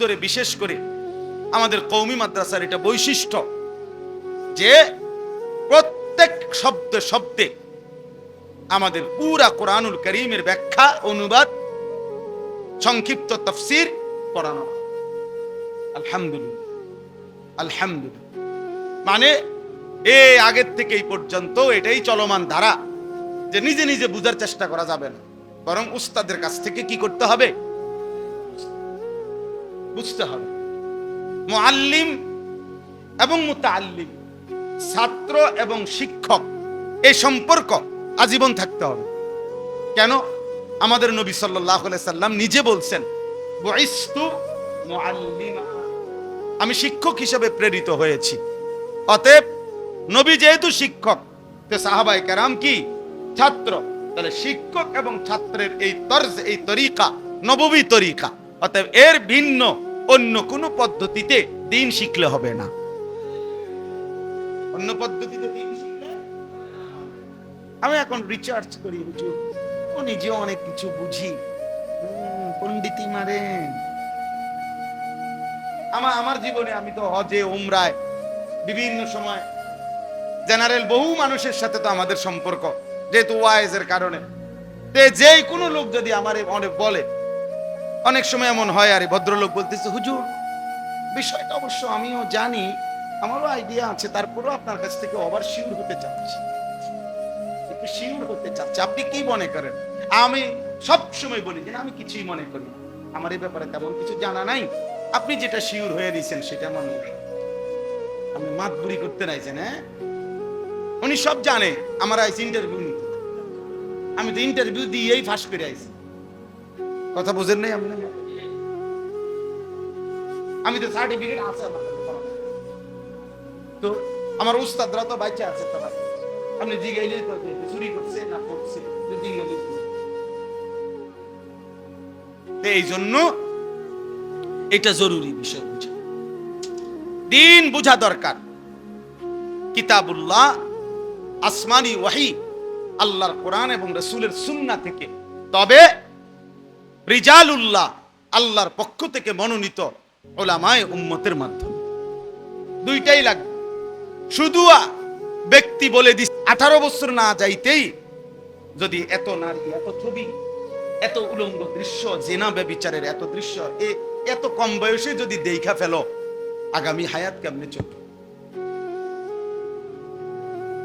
ধরে বিশেষ করে আমাদের কওমি মাদ্রাসার এটা বৈশিষ্ট্য যে প্রত্যেক শব্দে শব্দে আমাদের পুরা কোরআনুল কারীমের ব্যাখ্যা, অনুবাদ, সংক্ষিপ্ত তাফসীর পড়ানো। আলহামদুলিল্লাহ, আলহামদুলিল্লাহ। মানে আগের থেকে এই পর্যন্ত এটাই চলমান ধারা যে নিজে নিজে বুঝার চেষ্টা করা যাবে না, বরং উস্তাদের কাছ থেকে কি করতে হবে? বুঝতে হবে। মুআল্লিম এবং মুতাআল্লিম, ছাত্র এবং শিক্ষক, এই সম্পর্ক আজীবন থাকতে হবে। কেন? আমাদের নবী সাল্লাল্লাহু আলাইহি সাল্লাম নিজে বলছেন, বুইসতু মুআল্লিমা, আমি শিক্ষক হিসেবে প্রেরিত হয়েছি। অতএব নবী যেহেতু শিক্ষক, তো সাহাবায়ে কেরাম কি? ছাত্র। তাহলে শিক্ষক এবং ছাত্রের এই তর্জ, এই তরিকা নববী তরিকা। অতএব এর ভিন্ন অন্য কোন পদ্ধতিতে দ্বীন শিখলে হবে না। অন্য পদ্ধতিতে দ্বীন শিখলে, আমি এখন রিসার্চ করি, হুজুর ও নিজেও অনেক কিছু বুঝি, পণ্ডিতি মারেন। আমার জীবনে আমি তো হজে, উমরায়, বিভিন্ন সময় জেনারেল বহু মানুষের সাথে তো আমাদের সম্পর্ক, যেহেতু ওয়াইজের কারণে। যে কোনো লোক যদি আমার অনেক বলে, অনেক সময় এমন হয়, আরে ভদ্রলোক বলতেছে, হুজুর বিষয়টা অবশ্য আমিও জানি, আমারও আইডিয়া আছে, তারপরেও আপনার কাছ থেকে ওভার শিওর হতে চাচ্ছি, একটু শিওর হতে চাচ্ছি, আপনি কি মনে করেন? আমি সব সময় বলি যে আমি কিছুই মনে করি, আমার এই ব্যাপারে তেমন কিছু জানা নাই, আপনি যেটা শিওর হয়ে দিয়েছেন সেটা মনে হয়। আমি মাতবুরি করতে নাইছেন। হ্যাঁ, উনি সব জানে। আমার আইসি ইন্টারভিউ নিতে, আমি তো ইন্টারভিউ দিয়েই ফাঁস করে আইছি। কথা বুঝেন নাই আপনি? আমি তো সার্টিফিকেট আছে আমার কাছে, তো আমার উস্তাদরা তো বাইচা আছে, তো ভাই আপনি জিগাইলে তো চুরি করছে না করছে, এই জন্য এটা জরুরি বিষয় বুঝা, দ্বীন বুঝা দরকার। কিতাবুল্লাহ, আসমানি ওয়াহি, আল্লাহর কোরআন এবং রাসূলের সুন্নাহ থেকে, তবে রিজালুল্লাহ, আল্লাহর পক্ষ থেকে মনোনীত উলামায়ে উম্মতের মাধ্যমে, দুইটাই লাগবে। শুধু ব্যক্তি বলে দিস 18 বছর না যাইতেই যদি এত নারী, এত ছবি, এত উলঙ্গ দৃশ্য, জিনা ব্যভিচারের এত দৃশ্য এত কম বয়সে যদি দেখা ফেলো, আগামী হায়াত কেমনে চলবে?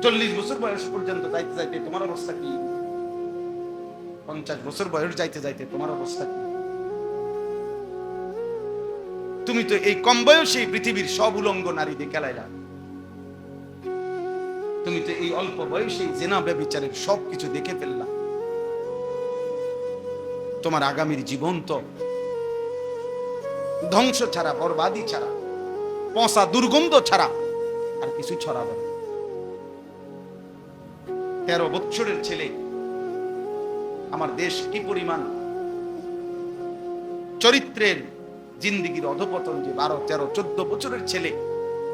40 বছর বয়স পর্যন্ত যাইতে যাইতে তোমার অবস্থা কি? 50 বছর বয়স যাইতে যাইতে তোমার অবস্থা কি? তুমি তো এই কম বয়সে পৃথিবীর সব উলঙ্গ নারী দেখে লাইলা, তুমি তো এই অল্প বয়সে জিনা ব্যভিচারের সবকিছু দেখে ফেললা। তোমার আগামীর জীবন তো ধ্বংস ছাড়া, বরবাদি ছাড়া, পচা দুর্গন্ধ ছাড়া আর কিছু ছড়াবে না। 13 বছরের ছেলে, আমার দেশ কি পরিমাণ চরিত্রের জিন্দিগির অধপতন, যে 12, 13, 14 বছরের ছেলে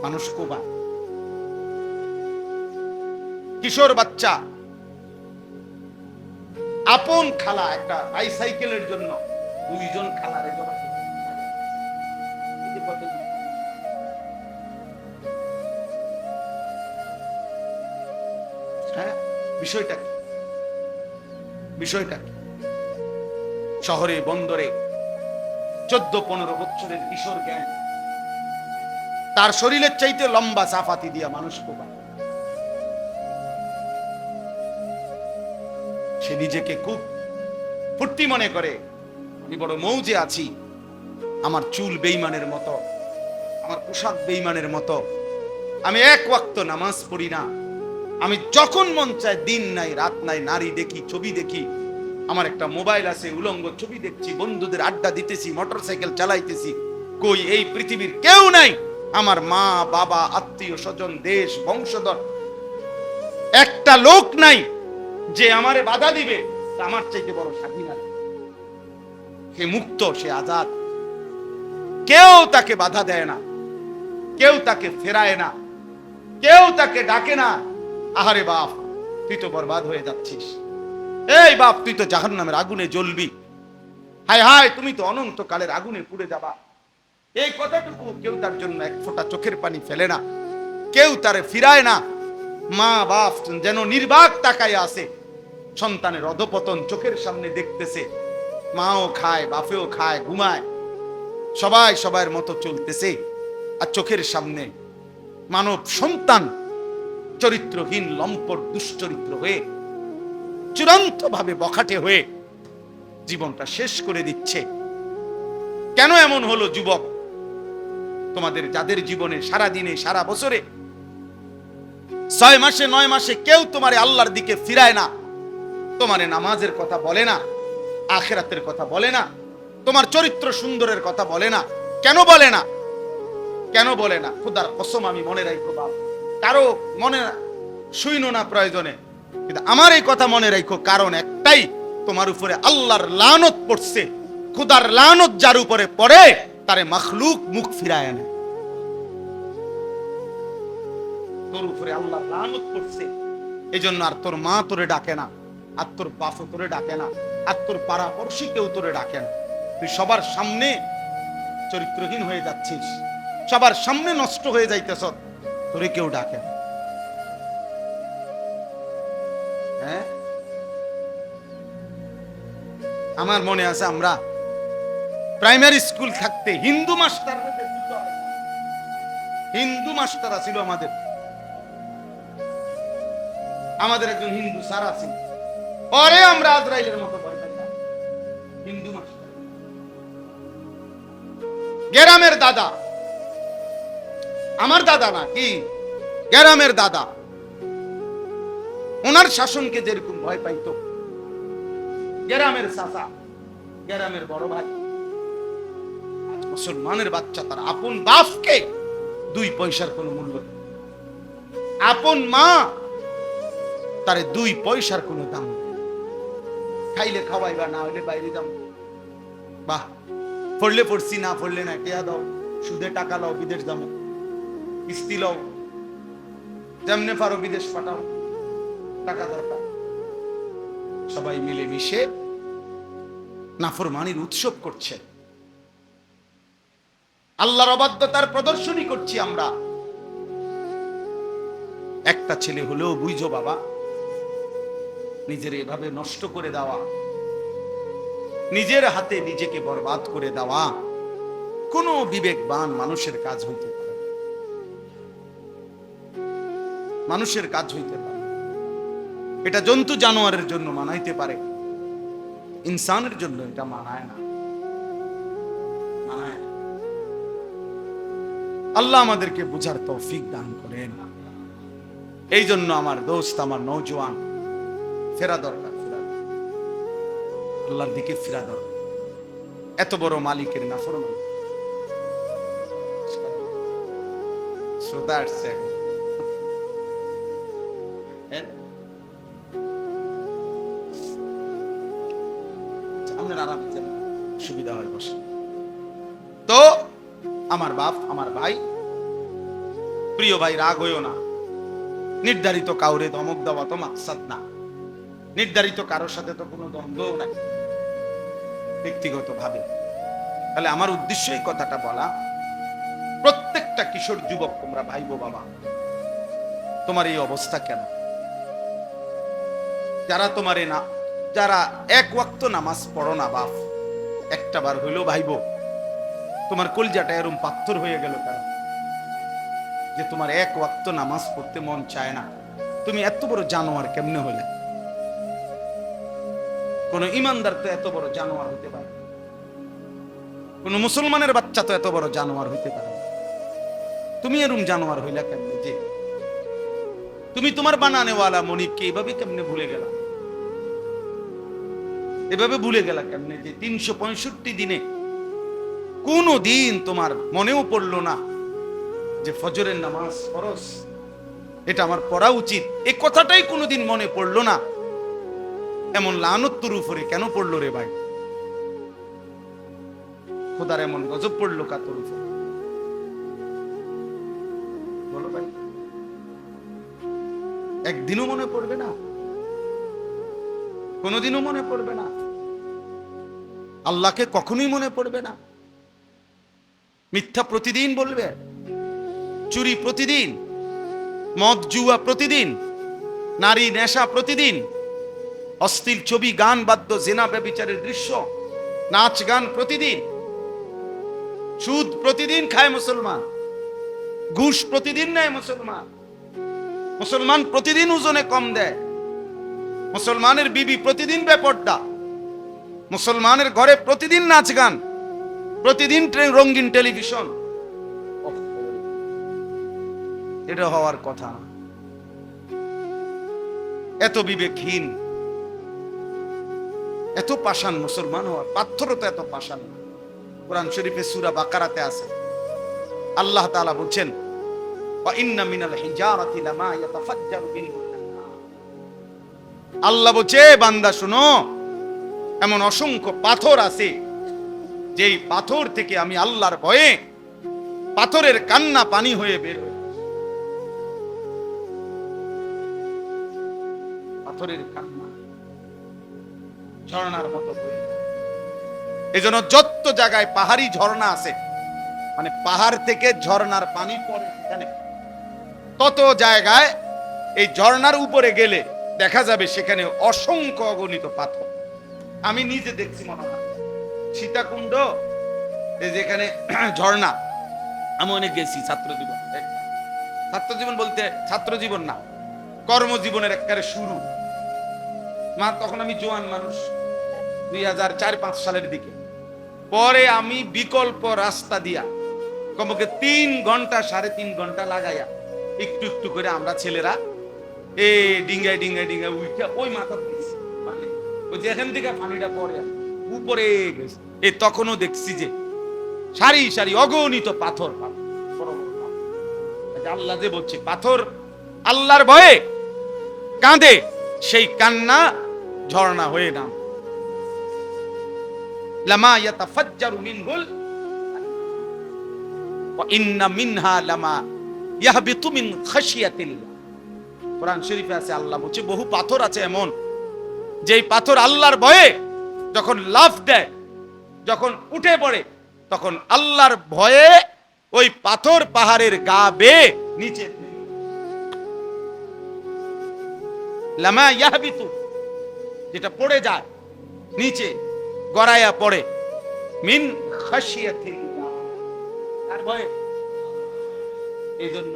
মানুষ কোবা, কিশোর বাচ্চা, আপন খালা একটা বাইসাইকেলের জন্য 2 জন খালারে জমা। হ্যাঁ, বিষয়টা কি? বিষয়টা কি? শহরে বন্দরে 14-15 বছরের কিশোর জ্ঞান, তার শরীরের চাইতে লম্বা সাফাতি দিয়া মানুষ কোবা। সে নিজেকে খুব ফুর্তি মনে করে, আমি বড় মৌজে আছি, আমার চুল বেঈমানের মতো, আমার পোশাক বেঈমানের মতো, আমি এক ওয়াক্ত নামাজ পড়ি না, আমি যখন মন চায় দিন নাই রাত নাই নারী দেখি, ছবি দেখি, আমার একটা মোবাইল আছে, উলঙ্গ ছবি দেখছি, বন্ধুদের আড্ডা দিতেছি, মোটরসাইকেল চালাইতেছি। কই এই পৃথিবীর কেউ নাই, আমার মা বাবা, আত্মীয় স্বজন, দেশ, বংশধর, একটা লোক নাই যে আমারে বাধা দিবে। আমার চাইতে বড় স্বাধীন আছে, সে মুক্ত, সে আজাদ, কেউ তাকে বাধা দেয় না, কেউ তাকে ফেরায় না, কেউ তাকে ডাকে না, আহারে বাপ তুই তো বরবাদ হয়ে যাচ্ছিস, এই বাপ তুই তো জাহান্নামের আগুনে জ্বলবি, হায় হায় তুমি তো অনন্তকালের আগুনে পুড়ে যাবা, এই কথাটুকু কেউ তার জন্য এক ফোঁটা চোখের পানি ফেলে না, কেউ তারে ফিরায় না। মা বাপ যেন নির্বাক তাকায় আছে, সন্তানের অধপতন চোখের সামনে দেখতেছে। মাও খায়, বাপেও খায়, ঘুমায়, সবাই সবার মতো চলতেছে, আর চোখের সামনে মানব সন্তান চরিত্রহীন, লম্পট, দুশ্চরিত্র হয়ে, চূড়ান্ত ভাবে বখাটে হয়ে জীবনটা শেষ করে দিচ্ছে। কেন এমন হলো যুবক? তোমাদের যাদের জীবনে সারা দিনে সারা বছরে 6 মাসে 9 মাসে কেউ তোমারে আল্লাহর দিকে ফিরায় না, তোমারে নামাজের কথা বলে না, আখিরাতের কথা বলে না, তোমার চরিত্র সুন্দরের কথা বলে না। কেন বলে না? কেন বলে না? খোদার কসম আমি মনে রাখবো বাপ, কারো মনে শুইনো না প্রয়োজনে, কিন্তু আমার এই কথা মনে রাখো, কারণ একটাই, তোমার উপরে আল্লাহর লানত পড়ছে। খোদার লানত যার উপরে পড়ে তারে মাখলুক মুখ ফিরায় না। তোর উপরে আল্লাহর লানত পড়ছে, এজন্য আর তোর মা তোরে ডাকে না, আর তোর বাপও তোরে ডাকে না, আর তোর পাড়াপড়শি কেউ তোরে ডাকে না। তুই সবার সামনে চরিত্রহীন হয়ে যাচ্ছিস, সবার সামনে নষ্ট হয়ে যাইতেছ, তোরে কেউ ডাকে না। হ্যাঁ, আমার মনে আছে আমরা প্রাইমারি স্কুল থাকতে হিন্দু মাস্টার ছিল আমাদের একজন হিন্দু স্যার আছে, পরে আমরা আজরাইলের মতো ভয় পাইতাম। হিন্দু মাস্টার, গ্রামের দাদা, আমার দাদা না কি, গ্রামের দাদা, ওনার শাসনকে যেরকম ভয় পাইতো, গ্রামের চাচা, গ্রামের বড় ভাই, মুসলমানের বাচ্চা তার আপন বাপকে 2 পয়সার কোনো মূল্য, আপন মা তারে 2 পয়সার কোনো দাম, খাইলে খাওয়াইবা, না হইলে বাইরে দাম, বাহ, পড়লে পড়ছি, না পড়লে না, টিয়া দাও, সুদে টাকা লাও, বিদেশ দাও, কিস্তি লাও, যেমনে পারো বিদেশ পাঠাও, টাকা দরকার। সবাই মিলে মিশে নাফরমানির উৎসব করছে, আল্লাহর অবাধ্যতার প্রদর্শনী করছি আমরা। একটা ছেলে হলেও বুঝো বাবা, নিজের এভাবে নষ্ট করে দেওয়া, নিজের হাতে নিজেকে বরবাদ করে দেওয়া কোনো বিবেকবান মানুষের কাজ হইতে পারে, মানুষের কাজ হইতে পারে। এটা জন্তু জানোয়ারের জন্য মানাইতে পারে, ইনসানের জন্য এটা মানায় না, মানায় না। আল্লাহ আমাদেরকে বুঝার তৌফিক দান করেন। এই জন্য আমার দোস্ত, আমার নওজোয়ান, ফেরা দরকার, আল্লাহর দিকে ফিরা দরকার। এত বড় মালিকের নাফরমানি। শ্রোতা আসছে, আপনার আরাম সুবিধা হয় বসে। তো আমার বাপ, আমার ভাই, প্রিয় ভাই, রাগ হইও না। নির্ধারিত কাউরে ধমক দেওয়া তো মাকসাদ না, নির্ধারিত কারোর সাথে তো কোনো দ্বন্দ্বও নাই ব্যক্তিগত ভাবে। তাহলে আমার উদ্দেশ্য এই কথাটা বলা, প্রত্যেকটা কিশোর যুবক তোমরা ভাইবো বাবা, তোমার এই অবস্থা কেন? যারা তোমারে না, যারা 1 ওয়াক্ত নামাজ পড়ো না বাপ, একটা বার হইলেও ভাইবো, তোমার কলজাটা এরকম পাথর হয়ে গেল কেন? যে তোমার 1 ওয়াক্ত নামাজ পড়তে মন চায় না। তুমি এত বড় জানোয়ার কেমনে হলে? কোন ইমানদার তো এত বড় জানোয়ার হতে পারে, কোন মুসলমানের বাচ্চা তো এত বড় জানোয়ার হইতে পারে। তুমি এরকম জানোয়ার হইলা কেমনে? যে তুমি তোমার বানানেওয়ালা মনিবকে এইভাবে কেমনে ভুলে গেলা? এভাবে ভুলে গেলা কেমনে? যে 365 দিনে কোনো দিন তোমার মনেও পড়লো না যে ফজরের নামাজ ফরজ, এটা আমার পড়া উচিত, এই কথাটাই কোনোদিন মনে পড়লো না। এমন লানত তোর উপরে কেন পড়লো রে ভাই? খোদার এমন গজব পড়লো কা তোর উপরে? বলো ভাই, একদিনও মনে পড়বে না? কোনোদিনও মনে পড়বে না? আল্লাহকে কখনোই মনে পড়বে না? মিথ্যা প্রতিদিন বলবে, চুরি প্রতিদিন, মদ জুয়া প্রতিদিন, নারী নেশা প্রতিদিন, অশ্লীল ছবি, গান, বাদ্য, জেনা, ব্যভিচারের দৃশ্য, নাচ গান প্রতিদিন, সুদ প্রতিদিন খায় মুসলমান, ঘুষ প্রতিদিন নেয় মুসলমান, মুসলমান প্রতিদিন ওজনে কম দেয়, মুসলমানের বিবি প্রতিদিন বেপর্দা, মুসলমানের ঘরে প্রতিদিন নাচ গান, প্রতিদিন রঙিন টেলিভিশন। এটা হওয়ার কথা না। এত বিবেকহীন, এত পাষাণ মুসলমান হওয়ার পাথরতা এত পাষাণ। কোরআন শরীফে সূরা বাকারাতে আছে, আল্লাহ তাআলা বলছেন, ওয়া ইন্না মিনাল হিজারাতি লামা ইয়াতাফাজ্জারু মিনহু আল-আনহার। আল্লাহ বলছে, বান্দা শুনো, এমন অসংখ্য পাথর আছে যেই পাথর থেকে আমি আল্লাহর ভয়ে পাথরের কান্না পানি হয়ে বের হয়। পাথরের কান্না ঝর্ণার মতো বয়ে। এজন্য যত জায়গায় পাহাড়ি ঝর্ণা আছে, মানে পাহাড় থেকে ঝর্ণার পানি পড়ে সেখানে, তত জায়গায় এই ঝর্ণার উপরে গেলে দেখা যাবে সেখানে অসংখ্য অগণিত পাথর। আমি নিজে দেখছি, মনে হয় সীতাকুণ্ড, এই যেখানে ঝর্ণা, আমি অনেক গেছি ছাত্র জীবন বলতে ছাত্র জীবন না, কর্মজীবনের একেবারে শুরু। তখন আমি জোয়ান মানুষ, 2004-05 সালের দিকে। পরে আমি বিকল্প রাস্তা দিয়া কমপক্ষে 3 ঘন্টা 3.5 ঘন্টা লাগাইয়া একটু একটু করে আমরা ছেলেরা ডিঙ্গায় উঠে ওই মাথা দিয়েছি, মানে ওই যেখান থেকে পানিটা পরে উপরে গেছে। তখনও দেখছি যে সারি সারি অগণিত পাথর, আল্লাহ যে বলছে পাথর আল্লাহর ভয়ে কাঁদে, সেই কান্না ঝর্ণা হয়ে নাম। লামা ইয়াতাফাজ্জারু মিনহুল ওয়া ইন্না মিনহা লামা ইয়াহবিতু মিন খাশিয়াতিল্লাহ। কোরআন শরীফে আছে, আল্লাহ বলছে বহু পাথর আছে এমন, যেই পাথর আল্লাহর ভয়ে যখন লাফ দেয়, যখন উঠে পড়ে, তখন আল্লাহর ভয়ে ওই পাথর পাহাড়ের গা বেয়ে নিচে, লামা ইয়াহবিতু, যেটা পড়ে যায় নিচে, গড়াইয়া পড়ে, মিন খাশিয়াতিল্লাহ, তার ভয়ে। এই জন্য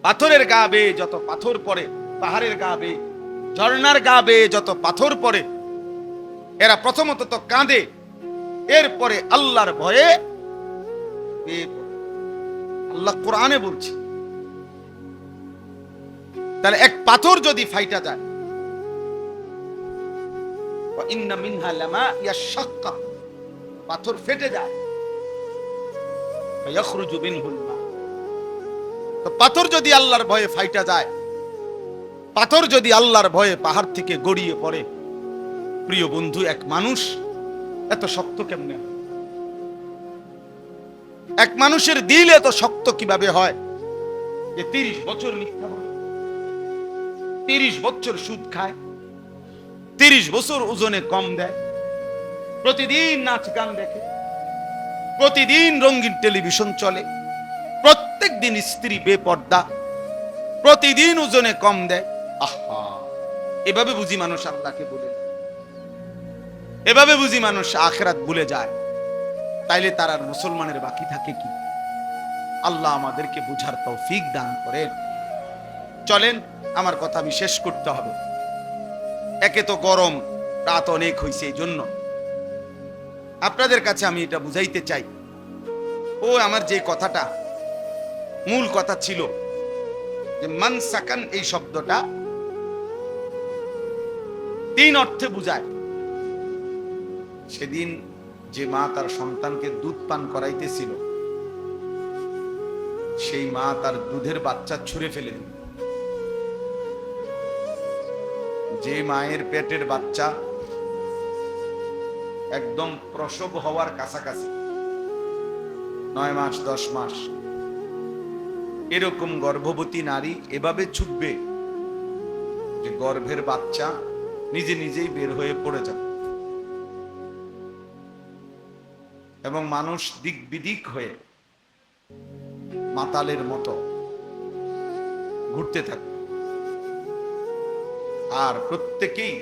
পাথরের গা বেয়ে যত পাথর পড়ে, পাহাড়ের গা বেয়ে, ঝর্ণার গা বেয়ে যত পাথর পড়ে, এরা প্রথমত তো কাঁদে, এরপরে আল্লাহর ভয়ে। আল্লাহ কোরআনে বলছে, তাহলে এক পাথর যদি ফাইটা যায়, ইন্না মিনহা লামা ইয়াশাক্কা, পাথর ফেটে যায়, ইয়াখরুজু মিনহুল মা। তো পাথর যদি আল্লাহর ভয়ে ফাইটা যায়, পাথর যদি আল্লাহর ভয়ে পাহাড় থেকে গড়িয়ে পড়ে, প্রিয় বন্ধু, এক মানুষ এত শক্ত কেমনে? এক মানুষের দিল এত শক্ত কিভাবে হয় যে 30 বছর মিথ্যা বলে, 30 বছর সুদ খায়, 30 বছর ওজনে কম দেয়, প্রতিদিন নাচ গান দেখে, প্রতিদিন রঙিন টেলিভিশন চলে, প্রত্যেক দিন স্ত্রী বেপর্দা, প্রতিদিন ওজনে কম দেয়। আহা, এভাবে বুঝি মানুষ আল্লাহকে ভুলে যায়, এভাবে বুঝি মানুষ আখিরাত ভুলে যায়। তাইলে তার আর মুসলমানের বাকি থাকে কি? আল্লাহ আমাদেরকে বুঝার তৌফিক দান করেন। চলেন, আমার কথা আমি শেষ করতে হবে। একে তো গরম, রাত অনেক হয়েছে, এই জন্য আপনাদের কাছে আমি এটা বুঝাইতে চাই। আমার যে কথাটা মূল কথা ছিল যে মান সাকান, এই শব্দটা 3 অর্থে বুঝায়। সেদিন যে মা তার সন্তানকে দুধ পান করাইতেছিল, সেই মা তার দুধের বাচ্চা ছুঁড়ে ফেলে দিল। যে মায়ের পেটের বাচ্চা একদম প্রসব হওয়ার কাছাকাছি, 9 মাস 10 মাস, এরকম গর্ভবতী নারী এভাবে ছুটবে যে গর্ভের বাচ্চা নিজে নিজেই বের হয়ে পড়ে যাবে। এবং মানুষ দিক বিদিক হয়ে মাতালের মতো ঘুরতে থাকে, আর প্রত্যেকেই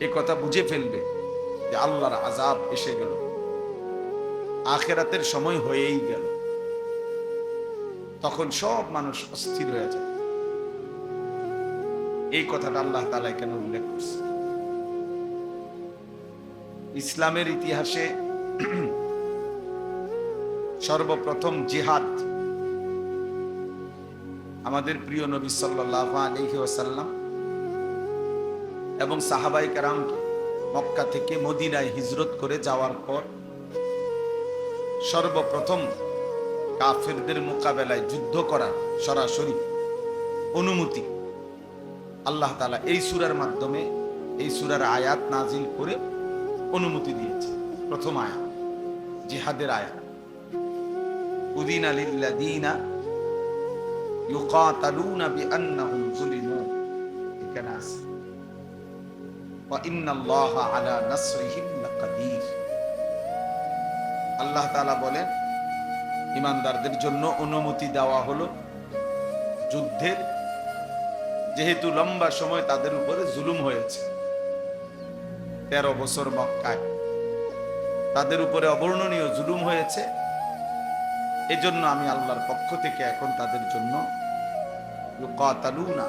এই কথা বুঝে ফেলবে যে আল্লাহর আযাব এসে গেল, আখিরাতের সময় হয়েই গেল। তখন সব মানুষ অস্থির হয়ে যায়। এই কথাটা আল্লাহ তাআলা কেন উল্লেখ করছে? ইসলামের ইতিহাসে সর্বপ্রথম জিহাদ আমাদের প্রিয় নবী সাল্লাল্লাহু আলাইহি ওয়াসাল্লাম এবং সাহাবায়ে কেরামকে মক্কা থেকে মদিনায় হিজরত করে যাওয়ার পর সর্বপ্রথম কাফেরদের মোকাবেলায় যুদ্ধ করার সরাসরি অনুমতি আল্লাহ তাআলা এই সূরার মাধ্যমে, এই সূরার আয়াত নাজিল করে অনুমতি দিয়েছে। প্রথম আয়াত জিহাদের আয়াত, উযিনা লিল্লাযীনা ইউকাতালুনা বিআন্নাহুম যুলিমু, এখানে আছে ওয়া ইন্নাল্লাহা আলা নাসরিহিম লাকাদির। আল্লাহ তাআলা বলেন ঈমানদারদের জন্য অনুমতি দেওয়া হলো যুদ্ধের, যেহেতু লম্বা সময় তাদের উপরে জুলুম হয়েছে। 13 বছর মক্কায় তাদের উপরে অবর্ণনীয় জুলুম হয়েছে। এজন্য আমি আল্লাহর পক্ষ থেকে এখন তাদের জন্য ইউকাতালুনা,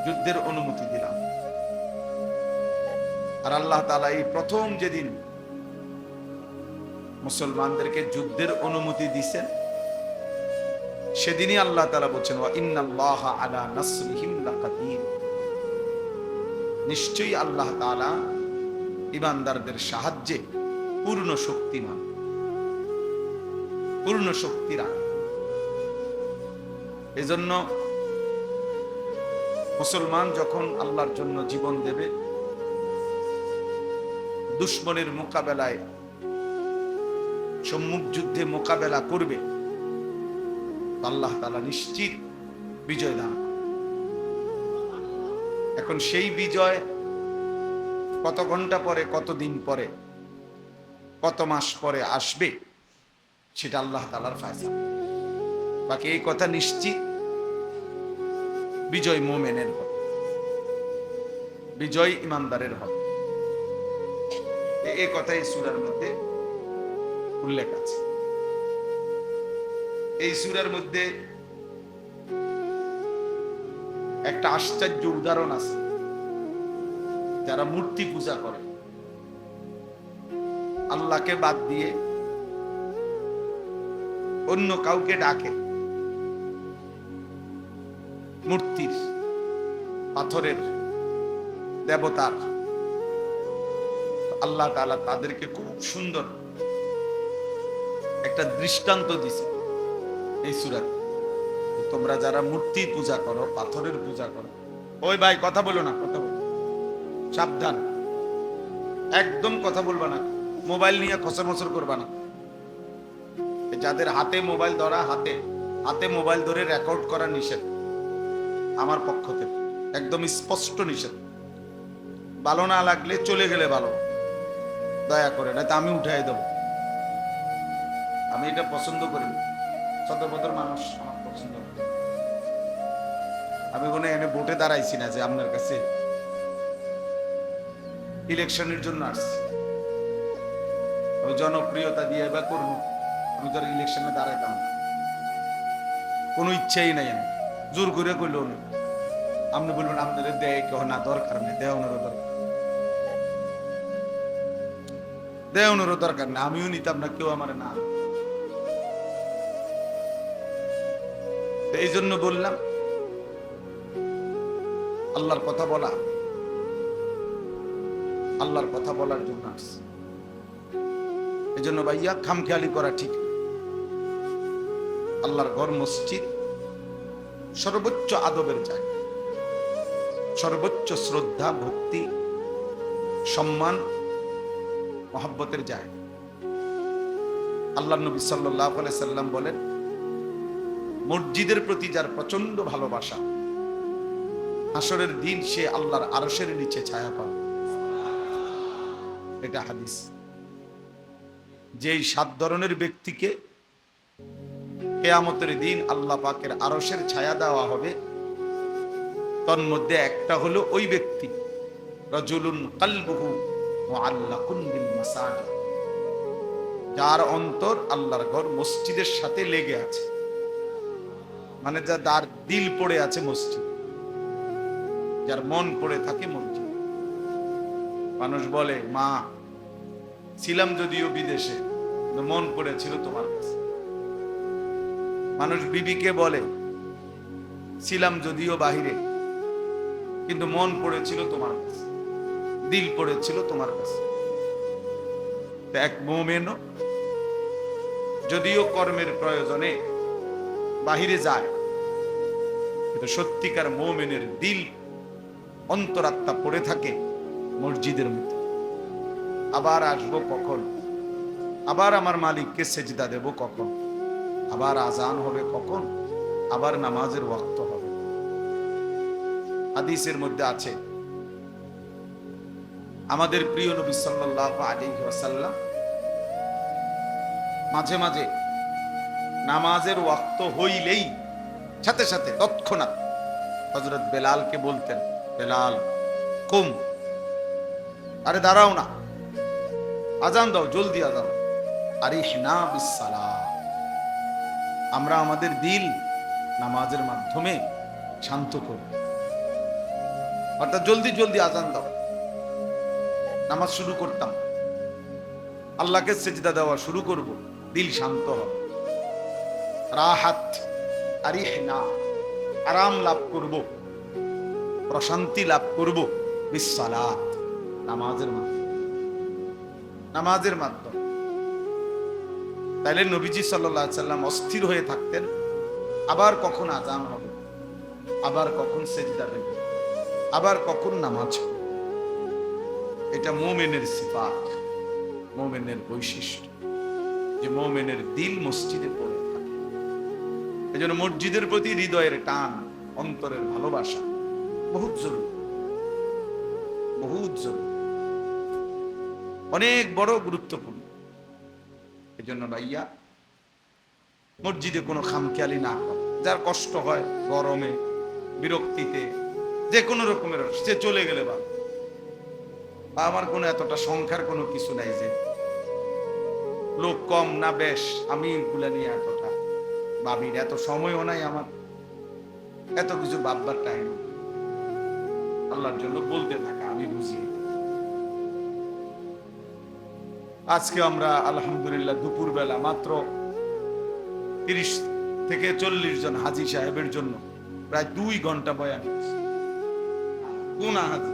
যুদ্ধের অনুমতি দিলাম। আর আল্লাহ তাআলা এই প্রথম যেদিন মুসলমানদেরকে যুদ্ধের অনুমতি দিয়েছেন, সেদিনই আল্লাহ তাআলা বলেন ওয়া ইন্নাল্লাহা আলা নাসরিহিম লাকাদির, নিশ্চয়ই আল্লাহ তাআলা ঈমানদারদের সাহায্যে পূর্ণ শক্তিমান, পূর্ণ শক্তিরা। এজন্য মুসলমান যখন আল্লাহর জন্য জীবন দেবে, দুশমনের মোকাবেলায় সম্মুখ যুদ্ধে মোকাবেলা করবে, আল্লাহ তাআলা নিশ্চিত বিজয় দান। এখন সেই বিজয় কত ঘন্টা পরে, কত দিন পরে, কত মাস পরে আসবে, সেটা আল্লাহ তাআলার ফয়সালা। বাকি এই কথা নিশ্চিত বিজয় মুমিনের হবে, বিজয় ঈমানদারের হবে। এই কথাই সূরার মধ্যে উল্লেখ আছে। এই সূরার মধ্যে একটা আশ্চর্য উদাহরণ আছে। যারা মূর্তি পূজা করে, আল্লাহকে বাদ দিয়ে অন্য কাউকে ডাকে, মূর্তির, পাথরের, দেবতার, আল্লাহ তাআলা তাদেরকে খুব সুন্দর একটা দৃষ্টান্ত দিছে এই সূরাতে। তোমরা যারা মূর্তি পূজা করো, পাথরের পূজা করো, ওই ভাই কথা বলো না, কথা বলো, সাবধান, একদম কথা বলবা না, মোবাইল নিয়ে খসরমসর করবা না। যাদের হাতে মোবাইল ধরা, হাতে মোবাইল ধরে রেকর্ড করা নিষেধ আমার পক্ষ থেকে, একদম স্পষ্ট নিষেধ। ভালো না লাগলে চলে গেলে ভালো, দয়া করে, না তো আমি উঠাই দেবো। আমি এটা পছন্দ করি, সদরবদর মানুষ আমার পছন্দ করে। আমি কোনো এনে ভোটে দাঁড়াইছি না যে আপনার কাছে ইলেকশনের জন্য আসছি, আমি জনপ্রিয়তা দিয়ে এবার করবো। আমি তো ইলেকশনে দাঁড়াইতাম না, কোনো ইচ্ছাই নাই। আমি জোর করে কইল না, আপনি বলবেন আপনাদের দেয় কেউ না, দরকার নেই, দেওয়ানোরও দরকার, দেওয়ানোরও দরকার না, আমিও নিতাম না, কেউ আমার না। এই জন্য বললাম আল্লাহর কথা বলা, আল্লাহর কথা বলার জন্য আসছে। এই জন্য ভাইয়া খামখেয়ালি করা ঠিক। আল্লাহর ঘর মসজিদ সর্বোচ্চ আদবের জায়গা, সর্বোচ্চ শ্রদ্ধা, ভক্তি, সম্মান, মহব্বতের জায়গা। আল্লাহ নবী সাল্লাল্লাহু আলাইহি সাল্লাম বলেন, মসজিদের প্রতি যার প্রচন্ড ভালোবাসা, হাসরের দিন সে আল্লাহর আরশের নিচে ছায়া পাবে। এটা হাদিস। যেই 7 ধরনের ব্যক্তিকে কিয়ামতের দিন আল্লাহ পাকের আরশের ছায়া দেওয়া হবে, তন্মধ্যে একটা হলো ওই ব্যক্তি রাজুলুন কলবুহু মুআল্লাকুন বিল মাসাজিদ, যার অন্তর আল্লাহর ঘর মসজিদের সাথে লেগে আছে, মানে যার দিল পড়ে আছে মসজিদ, যার মন পড়ে থাকে মসজিদ। মানুষ বলে, মা ছিলাম যদিও বিদেশে, কিন্তু মন পড়েছিল তোমার কাছে। মানুষ বিবিকে বলে, ছিলাম যদিও বাহিরে, কিন্তু মন পড়েছিল তোমার কাছে, দিল পড়েছিল তোমার কাছে। এক মুমিনও যদিও কর্মের প্রয়োজনে বাহিরে যায়, কিন্তু সত্যিকার মুমিনের দিল, অন্তরাত্মা পড়ে থাকে মসজিদের মধ্যে। আবার আসবো কখন, আবার আমার মালিককে সেজদা দেব কখন, আবার আজান হবে কখন, আবার নামাজের ওয়াক্ত হবে। হাদিসের মধ্যে আছে, আমাদের প্রিয় নবী সাল্লাল্লাহু আলাইহি ওয়াসাল্লাম মাঝে মাঝে নামাজের ওয়াক্ত হইলেই সাথে সাথে তৎক্ষণাৎ হযরত বেলালকে বলতেন, বেলাল কুম, আরে দাঁড়াও না, আজান দাও, জলদি আজান, আরিহনা বিসসালাহ। আমরা আমাদের দিল নামাজের মাধ্যমে শান্ত করি, অর্থাৎ জলদি জলদি আজান দাও। নামাজ শুরু করতাম, আল্লাহকে সেজদা দেওয়া শুরু করব, দিল শান্ত হবে, রাহাত, আরিহনা, আরাম লাভ করব, প্রশান্তি লাভ করব বিসসালাত, নামাজের মাধ্যমে, নামাজের মাধ্যমে। তাইলে নবীজি সাল্লাল্লাহু আলাইহি সাল্লাম অস্থির হয়ে থাকতেন, আবার কখন আজান হবে, আবার কখন সেজদা দেব, আবার কখন নামাজ হবে। এটা মুমিনের সিফাত, মুমিনের বৈশিষ্ট্য, যে মুমিনের দিল মসজিদে পড়ে থাকে। এজন্য মসজিদের প্রতি হৃদয়ের টান, অন্তরের ভালোবাসা বহুত জরুরি, বহুত জরুরি, অনেক বড় গুরুত্বপূর্ণ। এজন্য ভাইয়া মসজিদে কোনো খামখেয়ালি না করে। যার কষ্ট হয় গরমে, বিরক্তিতে, যে কোনো রকমের, সে চলে গেলে বা আমার কোনো এতটা সংখ্যার কোনো কিছু নাই, যে লোক কম না বেশ, আমি এগুলা নিয়ে এতটা ভাবি, এত সময়ও নাই আমার, এত কিছু ভাববার টাইম। আল্লাহর জন্য বলতে থাকা, আমি বুঝি। আজকে আমরা আলহামদুলিল্লাহ দুপুর বেলা মাত্র 30 থেকে 40 জন হাজী সাহেবের জন্য প্রায় 2 ঘন্টা বয়ান। কোন হাজী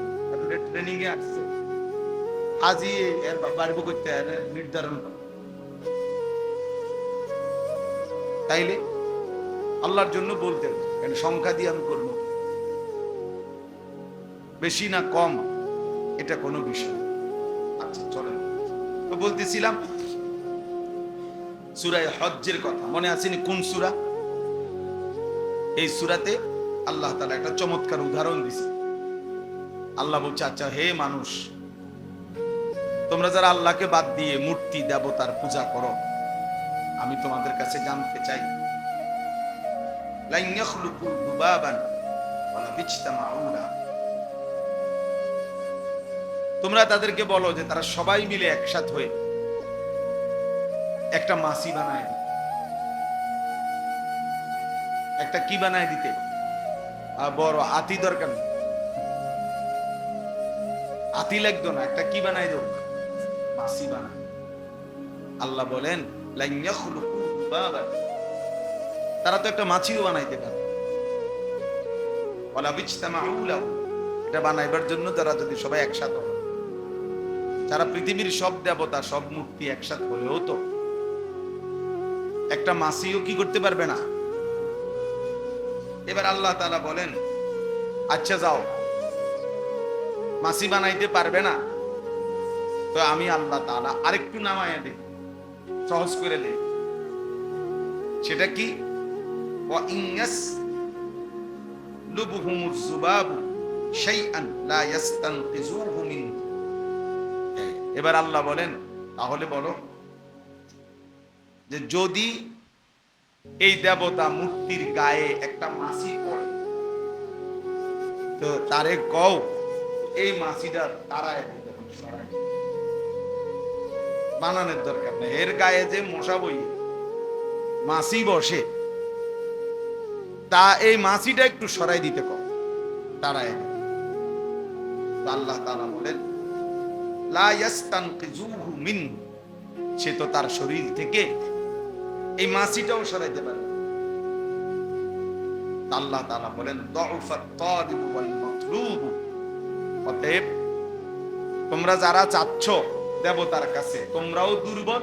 ট্রেনিং এ আসছে, হাজী এর বাড়িব করতে নির্ধারণ করে। তাইলে আল্লাহর জন্য বলতে, সংখ্যা দিয়ে আমি করবো, বেশি না কম এটা কোনো বিষয়। আচ্ছা চলেন, তো বলতেছিলাম সূরা হজ্জের কথা, মনে আসেনি কোন সূরা? এই সূরাতে আল্লাহ তাআলা একটা চমৎকার উদাহরণ দিয়েছে। আল্লাহ বলছে, আচ্ছা হে মানুষ, তোমরা যারা আল্লাহকে বাদ দিয়ে মূর্তি দেবতার পূজা করো, আমি তোমাদের কাছে জানতে চাই, লান ইয়াখলুকু যুবাবান ওয়ালা বিজতামাউ লা, তোমরা তাদেরকে বলো যে তারা সবাই মিলে একসাথ হয়ে একটা মাছি বানায় দিতে, একটা কি বানায় দিতে, বড় আতি দরকার নেই, আতি লাগতো না, একটা কি বানাই দেব, মাছি বানায়। আল্লাহ বলেন লান ইয়াখলুকু যুবাবান, তারা তো একটা মাছিও বানাইতে পারে, ওয়ালা বিজতামাউ লা, এটা বানাইবার জন্য তারা যদি সবাই একসাথে হয়, যারা পৃথিবীর সব দেবতা সব মূর্তি একসাথে হলেও তো একটা মাছিও কি করতে পারবে না। এবার আল্লাহ তাআলা বলেন, আচ্ছা যাও, মাছি বানাইতে পারবে না, তো আমি আল্লাহ তাআলা আরেকটু নামায়া দেই, সহজ করে দেই। সেটা কি? ওয়া ইনয়াস লুবহুমুজ যুবাবু শাইআন লা ইয়াস্তানকিজুহু মিন। এবার আল্লাহ বলেন, তাহলে বলো যে যদি এই দেবতা মূর্তির গায়ে একটা মাছি পড়ে, তো তারে কও এই মাছিটা তারায় বানানোর দরকার নেই, এর গায়ে যে মশা বই মাছি বসে, তা এই মাছিটা একটু সরাই দিতে কও তারায়। আল্লাহ তাআলা বলেন লা ইয়াস্তানকিজুহু মিন, সে তো তার শরীর থেকে এই মাছিটাও সরাইতে পারে। আল্লাহ তাআলা বলেন দুফাত তালিব ওয়াল মাতলুব, অতএব তোমরা যারা চাচ্ছ দেবতার কাছে, তোমরাও দুর্বল,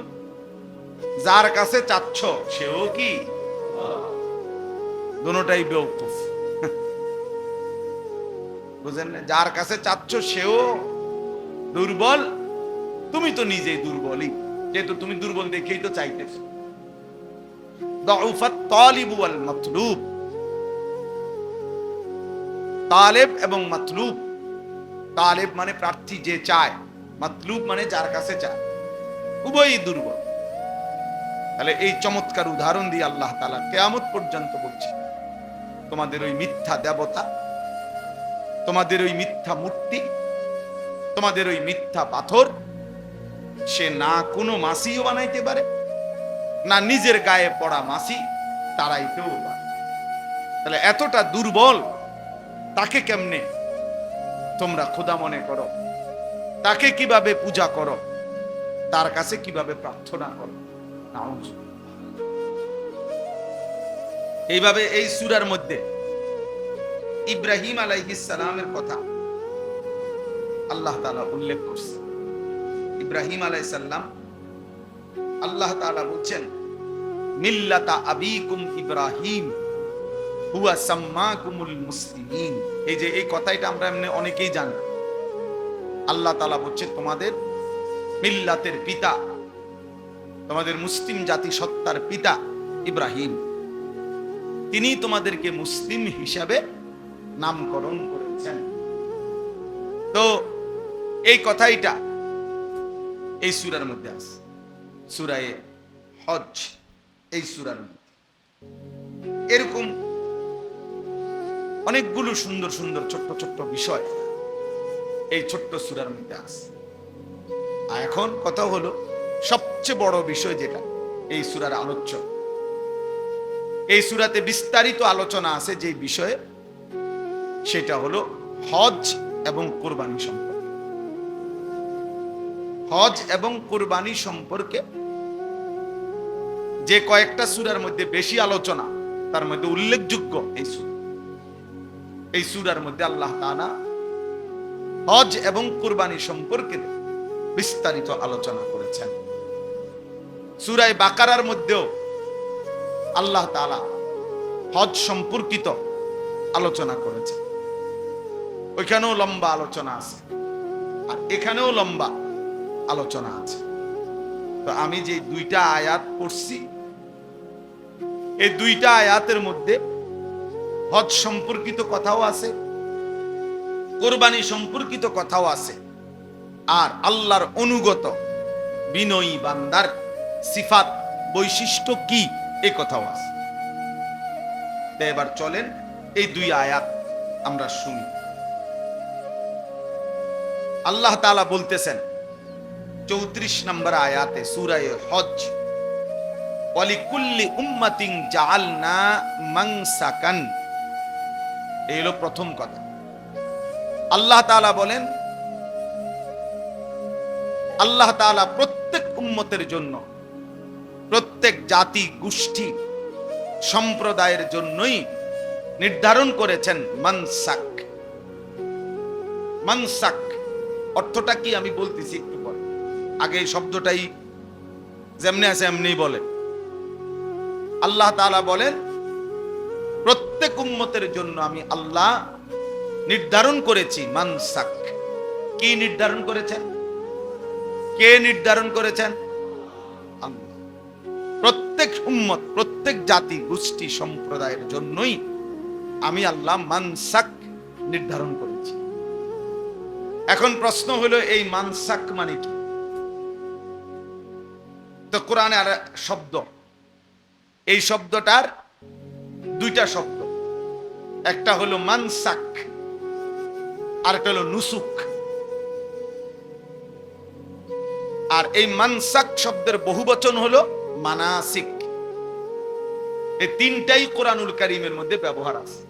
যার কাছে চাচ্ছ সেও কি দুটোটাই বেওকুফ। বুঝেন না? যার কাছে চাচ্ছ সেও দুর্বল, তুমি তো নিজেই দুর্বলই, যেহেতু তুমি দুর্বল দেখেই তো চাইতেছ। দুফাত তালিব ওয়াল মাতলুব, তালেব এবং মাতলুব। তালেব মানে প্রার্থী, যে চায়, মাতলুব মানে যার কাছে চায়, উভয়ই দুর্বল। তাহলে এই চমৎকার উদাহরণ দিয়ে আল্লাহ তাআলা কিয়ামত পর্যন্ত বলছে তোমাদের ওই মিথ্যা দেবতা, তোমাদের ওই মিথ্যা মূর্তি, তোমাদের ওই মিথ্যা পাথর, সে না কোনো মাছিও বানাইতে পারে, না নিজের গায়ে পড়া মাছি তারাইতেও পারে। তাহলে এতটা দুর্বল তাকে কেমনে তোমরা খোদা মনে করো, তাকে কিভাবে পূজা করো, তার কাছে কিভাবে প্রার্থনা করো। এইভাবে এই সূরার মধ্যে ইব্রাহিম আলাইহিস সালামের কথা আল্লাহ তাআলা উল্লেখ করছে। ইব্রাহিম আলাইহিস সালাম, আল্লাহ তাআলা বলছেন মিল্লাতা আবিকুম ইব্রাহিম হুয়া সাম্মাকুমুল মুসলিমিন। এই যে এই কথাটা আমরা এমনি অনেকেই জানি। আল্লাহ তাআলা বলছে তোমাদের মিল্লাতের পিতা, তোমাদের মুসলিম জাতি সত্তার পিতা ইব্রাহিম, তিনি তোমাদেরকে মুসলিম হিসাবে নামকরণ করেছেন। তো এই কথাইটা এই সূরার মধ্যে আছে, সূরা হজ, এই সূরার মধ্যে এরকম অনেকগুলো সুন্দর সুন্দর ছোট্ট ছোট্ট বিষয় এই ছোট্ট সূরার মধ্যে আছে। আর এখন কথা হলো সবচেয়ে বড় বিষয় যেটা এই সূরার আলোচ্য, এই সূরাতে বিস্তারিত আলোচনা আছে যে বিষয়ে, সেটা হলো হজ এবং কুরবানি সম্পর্কে। হজ এবং কুরবানি সম্পর্কে যে কয়েকটা সূরার মধ্যে বেশি আলোচনা, তার মধ্যে উল্লেখযোগ্য এই সূরা। এই সূরার মধ্যে আল্লাহ তাআলা হজ এবং কুরবানি সম্পর্কে বিস্তারিত আলোচনা করেছেন। সূরা বাকারার মধ্যেও আল্লাহ তাআলা হজ সম্পর্কিত আলোচনা করেছেন। ওইখানেও লম্বা আলোচনা আছে, আর এখানেও লম্বা আলোচনা আছে। তো আমি যে দুইটা আয়াত পড়ছি, এই দুইটা আয়াতের মধ্যে হজ সম্পর্কিত কথাও আছে, কুরবানি সম্পর্কিত কথাও আছে, আর আল্লাহর অনুগত বিনয়ী বান্দার সিফাত বৈশিষ্ট্য কি এই কথাও আছে। তো এবার চলেন এই দুই আয়াত আমরা শুনি। আল্লাহ তাআলা বলতেছেন 34 নম্বর আয়াতে সূরা হজ, ওয়ালিকুল্লি উম্মাতিন জাআলনা মানসাকান। এই হলো প্রথম কথা। আল্লাহ তাআলা বলেন, আল্লাহ তাআলা প্রত্যেক উম্মতের জন্য, প্রত্যেক জাতি গোষ্ঠী সম্প্রদায়ের জন্যই নির্ধারণ করেছেন মানসাক। মানসাক অর্থটা কি আমি বলতেছি একটু পরে, আগে এই শব্দটাই যেমনি আছে এমনি বলে। আল্লাহ তাআলা বলেন প্রত্যেক উম্মতের জন্য আমি আল্লাহ নির্ধারণ করেছি মানসাক। কি নির্ধারণ করেছেন? কে নির্ধারণ করেছেন? আল্লাহ। প্রত্যেক উম্মত, প্রত্যেক জাতি গোষ্ঠী সম্প্রদায়ের জন্যই আমি আল্লাহ মানসাক নির্ধারণ করেছি। এখন প্রশ্ন হলো এই মানসাক মানে কি? তো কোরআনে আর শব্দ এই শব্দটার দুইটা শব্দ, একটা হলো মানসাক আর একটা হলো নুসুক। আর এই মানসাক শব্দের বহুবচন হলো মানাসিক। এই তিনটাই কোরআনুল কারীমের মধ্যে ব্যবহার আছে।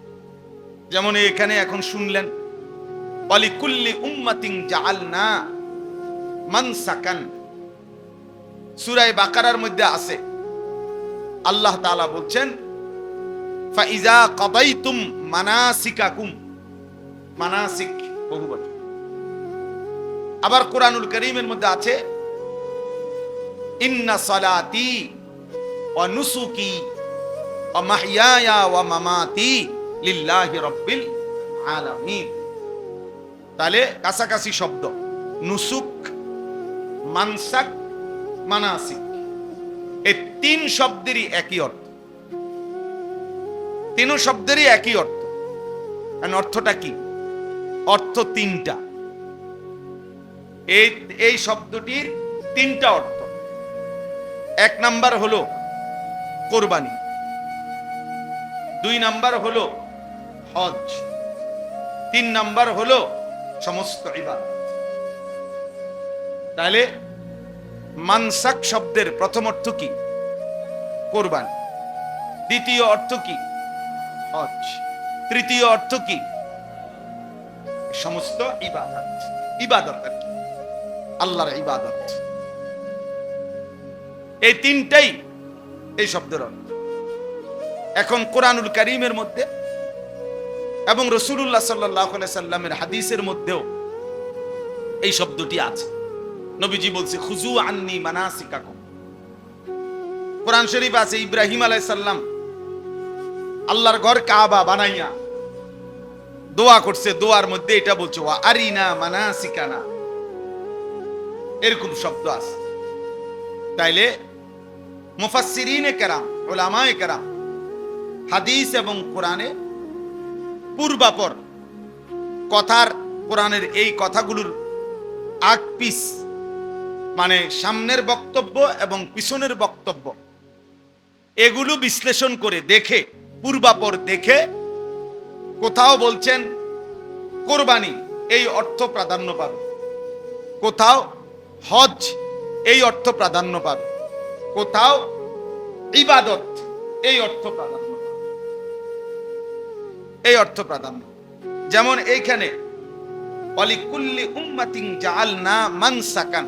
যেমন এখানে এখন শুনলেন ওয়ালিকুল্লি উম্মাতিন জাআলনা মানসাকান, সূরা বাকারার মধ্যে আছে। আল্লাহ তাআলা বলছেন ফাইজা কাদাইতুম মানাসিকাকুম, মানাসিক বহুবচন। আবার কোরআনুল কারীমের মধ্যে আছে ইন্না সালাতি ওয়া নুসুকি ওয়া মাহইয়ায়া ওয়া মামাতি লিল্লাহি রাব্বিল আলামিন। তাহলে কাছাকাছি শব্দ, নুসুক, মানসাক, মানাসিক, এই তিন শব্দেরই একই অর্থ। তিন শব্দেরই একই অর্থ। অর্থটা কি? অর্থ তিনটা। এই শব্দটির তিনটা অর্থ। এক নাম্বার হলো কোরবানি, দুই নাম্বার হলো হজ, তিন নাম্বার হলো সমস্ত ইবাদত। তাহলে মানসাক শব্দের প্রথম অর্থ কি? কোরবানি। দ্বিতীয় অর্থ কি? হজ। তৃতীয় অর্থ কি? সমস্ত ইবাদত। ইবাদত আর কি? আল্লাহর ইবাদত। এই তিনটাই এই শব্দের অর্থ। এখন কোরআনুল কারীমের মধ্যে এবং রাসূলুল্লাহ সাল্লাল্লাহু আলাইহি সাল্লামের হাদিসের মধ্যেও এই শব্দটি আছে। নবীজি বলছে খুযু আন্নী মানাসিকাকুম। কোরআন শরীফ আছে ইব্রাহিম আলাইহিস সালাম আল্লাহর ঘর কাবা বানাইয়া দোয়া করছে, দোয়ার মধ্যে এটা বলছে ওয়া আরিনা মানাসিকানা, এরকম শব্দ আছে। তাইলে মুফাসসিরিনে কেরাম, উলামায়ে কেরাম হাদিস এবং কোরআনে পূর্বাপর কথার, কোরআনের এই কথাগুলোর আগ পিছ মানে সামনের বক্তব্য এবং পিছনের বক্তব্য, এগুলো বিশ্লেষণ করে দেখে, পূর্বাপর দেখে কোথাও বলছেন কোরবানি এই অর্থ প্রাধান্য পাবে, কোথাও হজ এই অর্থ প্রাধান্য পাবে, কোথাও ইবাদত এই অর্থ প্রাধান্য পাবে, এই অর্থ প্রাধান্য। যেমন এইখানে ওয়ালিকুল্লি উম্মাতিন জাআলনা মানসাকান,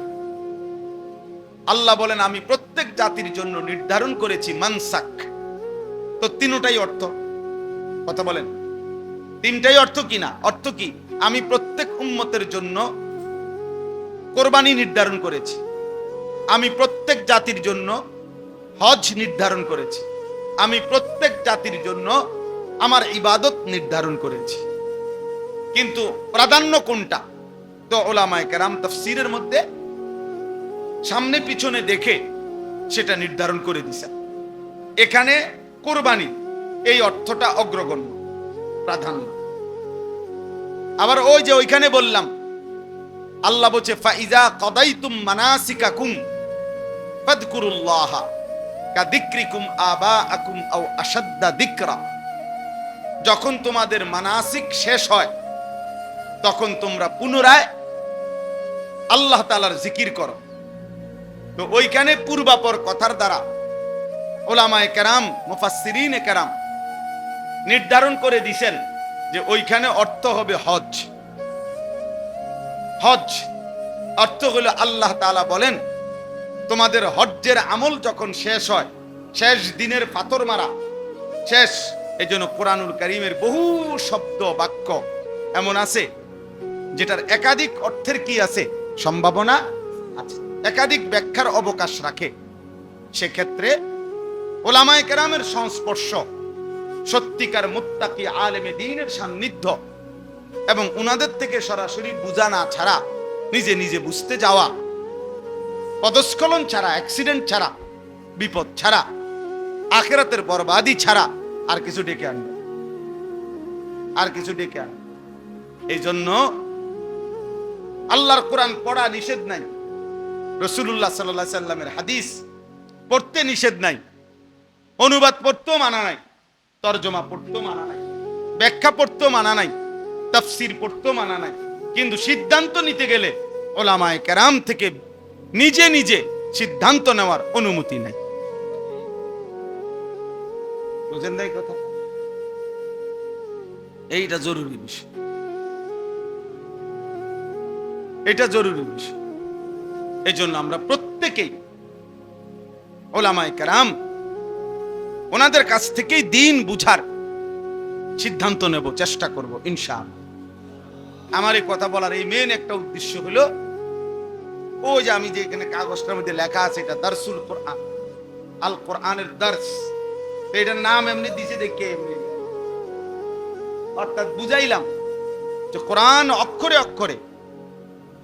আল্লাহ বলেন আমি প্রত্যেক জাতির জন্য নির্ধারণ করেছি মানসাক। তো তিনটাই অর্থ, কথা বলেন, তিনটাই অর্থ কি না? অর্থ কি? আমি প্রত্যেক উম্মতের জন্য কোরবানি নির্ধারণ করেছি, আমি প্রত্যেক জাতির জন্য হজ নির্ধারণ করেছি, আমি প্রত্যেক জাতির জন্য আমার ইবাদত নির্ধারণ করেছি। কিন্তু প্রাধান্য কোনটা? তো উলামায়ে কেরাম তাফসীরের মধ্যে সামনে পিছনে দেখে সেটা নির্ধারণ করে দিয়েছে। এখানে কোরবানি এই অর্থটা অগ্রগণ্য, প্রাধান্য। আবার ওই যে ওইখানে বললাম আল্লাহ বলছে ফাইজা কাদাইতুম মানাসিকাকুম ফাযকুরুল্লাহা কাযিকরিকুম আবাআকুম আও আশাদ্দা যিকরা, যখন তোমাদের মানাসিক শেষ হয় তখন তোমরা পুনরায় আল্লাহ তাআলার জিকির করো। তো ওইখানে পূর্বাপর কথার দ্বারা উলামায়ে কেরাম, মুফাসসিরিনে কেরাম নির্ধারণ করে দিয়েছেন যে ওইখানে অর্থ হবে হজ। হজ অর্থ হলো আল্লাহ তাআলা বলেন তোমাদের হজ্জের আমল যখন শেষ হয়, শেষ দিনের পাথর মারা শেষ। এই জন্য কোরআনুল কারীমের বহু শব্দ বাক্য এমন আছে যেটার একাধিক অর্থের কি আছে? সম্ভাবনা আছে, একাধিক ব্যাখ্যার অবকাশ রাখে। সেক্ষেত্রে উলামায়ে কেরামের সংস্পর্শ, সত্যিকার মুত্তাকি আলেমে দ্বীনের সান্নিধ্য এবং উনাদের থেকে সরাসরি বুঝা না ছাড়া, নিজে নিজে বুঝতে যাওয়া, পদস্খলন ছাড়া, অ্যাক্সিডেন্ট ছাড়া, বিপদ ছাড়া, আখিরাতের বরবাদি ছাড়া আর কিছু ডেকে আনবে, আর কিছু ডেকে আনবে। এই জন্য আল্লাহর কোরআন পড়া নিষেধ নাই, রাসূলুল্লাহ সাল্লাল্লাহু আলাইহি সাল্লামের হাদিস পড়তে নিষেধ নাই। অনুবাদ পড়তেও মানা নাই, তর্জমা পড়তেও মানা নাই, ব্যাখ্যা পড়তেও মানা নাই, তাফসির পড়তেও মানা নাই, কিন্তু সিদ্ধান্ত নিতে গেলে ওলামায়ে কেরাম থেকে নিজে নিজে সিদ্ধান্ত নেওয়ার অনুমতি নাই। বুঝেন নাই কথা? এইটা জরুরি বিষয়, এটা জরুরি বিষয়। এই জন্য আমরা প্রত্যেকেই ওলামায়ে কেরাম ওনাদের কাছ থেকেই দিন বুঝার সিদ্ধান্ত নেব, চেষ্টা করব ইনশাআল্লাহ। আমার এই কথা বলার এই মেন একটা উদ্দেশ্য হলো, ওই যে আমি যে এখানে কাগজটার মধ্যে লেখা আছে, এটা দারসুল কোরআন, আল কোরআনের দার্স, এটার নাম এমনি দিছে দেখে এমনি, অর্থাৎ বুঝাইলাম যে কোরআন অক্ষরে অক্ষরে,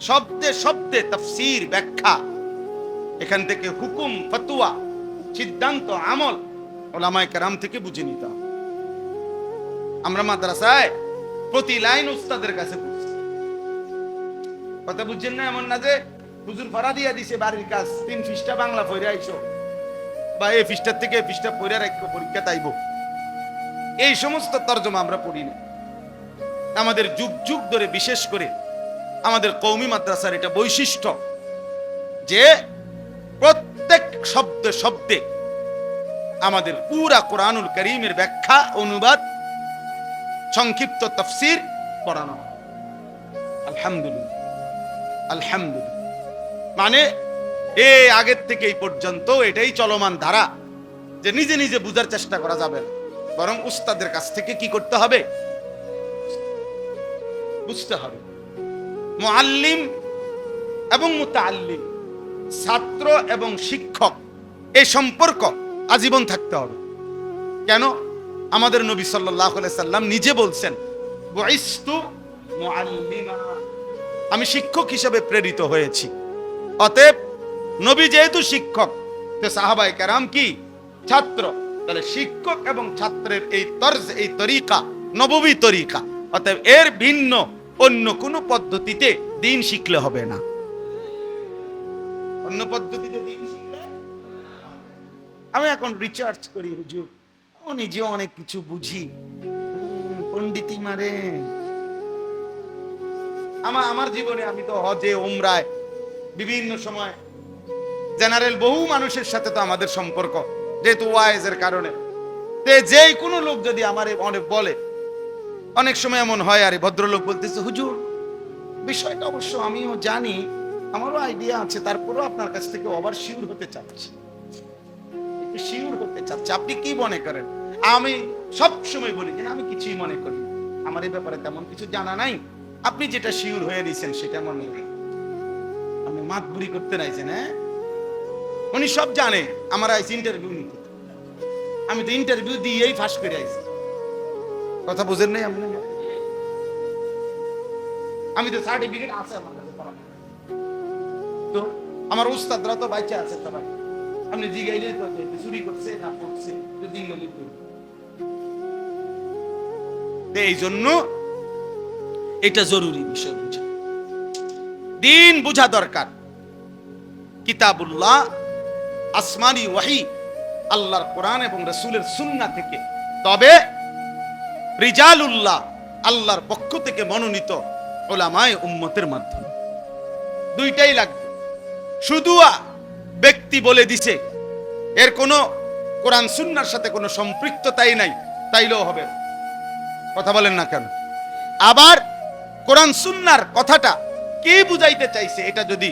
শব্দে শব্দে তাফসীর ব্যাখ্যা, এখান থেকে হুকুম ফতোয়া সিদ্ধান্ত আমল ওলামায়ে কেরাম থেকে বুঝে নিতে হবে। আমরা মাদ্রাসায় প্রতি লাইন উস্তাদের কাছে পড়ছি, কথা বুঝছেন না? এমন না যে হুজুর ভাড়া দিয়া দিছে বাড়ির কাজ, 3 পৃষ্ঠা বাংলা পড়ে আইছো, বা এই পৃষ্ঠার থেকে এই পৃষ্ঠা পড়ে রাখবো, পরীক্ষা তাইব, এই সমস্ত তর্জমা আমরা পড়ি না। আমাদের যুগ যুগ ধরে, বিশেষ করে আমাদের কওমি মাদ্রাসার এটা বৈশিষ্ট্য যে প্রত্যেক শব্দে শব্দে আমাদের পুরা কোরআনুল কারীমের ব্যাখ্যা, অনুবাদ, সংক্ষিপ্ত তাফসীর পড়ানো। আলহামদুলিল্লাহ, আলহামদুলিল্লাহ। মানে এই আগের থেকে এই পর্যন্ত এটাই চলমান ধারা, যে নিজে নিজে বুঝার চেষ্টা করা যাবে না, বরং উস্তাদের কাছ থেকে কি করতে হবে? বুঝতে হবে। মুআল্লিম এবং মুতাআল্লিম, ছাত্র এবং শিক্ষক, এই সম্পর্ক আজীবন থাকতে হবে। কেন? আমাদের নবী সাল্লাল্লাহু আলাইহি সাল্লাম নিজে বলছেন, বুইসতু মুআল্লিমা, আমি শিক্ষক হিসেবে প্রেরিত হয়েছি। অতএব নবী যেহেতু শিক্ষক, তো সাহাবায়ে কেরাম কি? ছাত্র। তাহলে শিক্ষক এবং ছাত্রের এই তর্জ, এই তরিকা নববী তরিকা। অতএব এর ভিন্ন অন্য কোন পদ্ধতিতে দিন শিখলে হবে না। অন্য পদ্ধতিতে দিন শিখলে, আমি এখন রিসার্চ করি হুজুর, ও নিজেও অনেক কিছু বুঝি, পণ্ডিতি মারে। আমার জীবনে আমি তো হজে, উমরায়, বিভিন্ন সময় জেনারেল বহু মানুষের সাথে তো আমাদের সম্পর্ক, যেহেতু ওয়াইজের কারণে, যে কোনো লোক যদি আমারে অনেক বলে, অনেক সময় এমন হয়, আরে ভদ্রলোক বলতেছে, হুজুর বিষয়টা অবশ্য আমিও জানি, আমারও আইডিয়া আছে, তারপরেও আপনার কাছ থেকে ওভার শিওর হতে চাচ্ছি, শিওর হতে চাচ্ছি, আপনি কি মনে করেন? আমি সব সময় বলি যে আমি কিছুই মনে করি, আমার এই ব্যাপারে তেমন কিছু জানা নাই, আপনি যেটা শিওর হয়ে নিছেন সেটা মনে করেন। আপনি মাতবুরি করতে নাইছেন। হ্যাঁ, উনি সব জানে। আমার আইসি ইন্টারভিউ নিতে, আমি তো ইন্টারভিউ দিয়েই ফাঁস করে আইছি। কথা বুঝেন নাই আপনি? আমি তো সার্টিফিকেট আছে আমার কাছে, তো আমার উস্তাদরা তো বাইচে আছে, তো ভাই আপনি জিগাইলে চুরি করছে না করছে, এই জন্য এটা জরুরি বিষয় বুঝা, দিন বুঝা দরকার। কিতাবুল্লাহ, আসমানি ওয়াহি, আল্লাহর কোরআন এবং রাসূলের সুন্নাহ থেকে, তবে রিজালুল্লাহ, আল্লাহর পক্ষ থেকে মনোনীত উলামায়ে উম্মতের মাধ্যমে, দুইটাই লাগবে। শুধু ব্যক্তি বলে দিছে, এর কোনো কোরআন সুন্নাহর সাথে কোনো সম্পৃক্ততাই নাই, তাইলেও হবে। কথা বলেন না কেন? আবার কোরআন সুন্নাহর কথাটা কে বুঝাইতে চাইছে, এটা যদি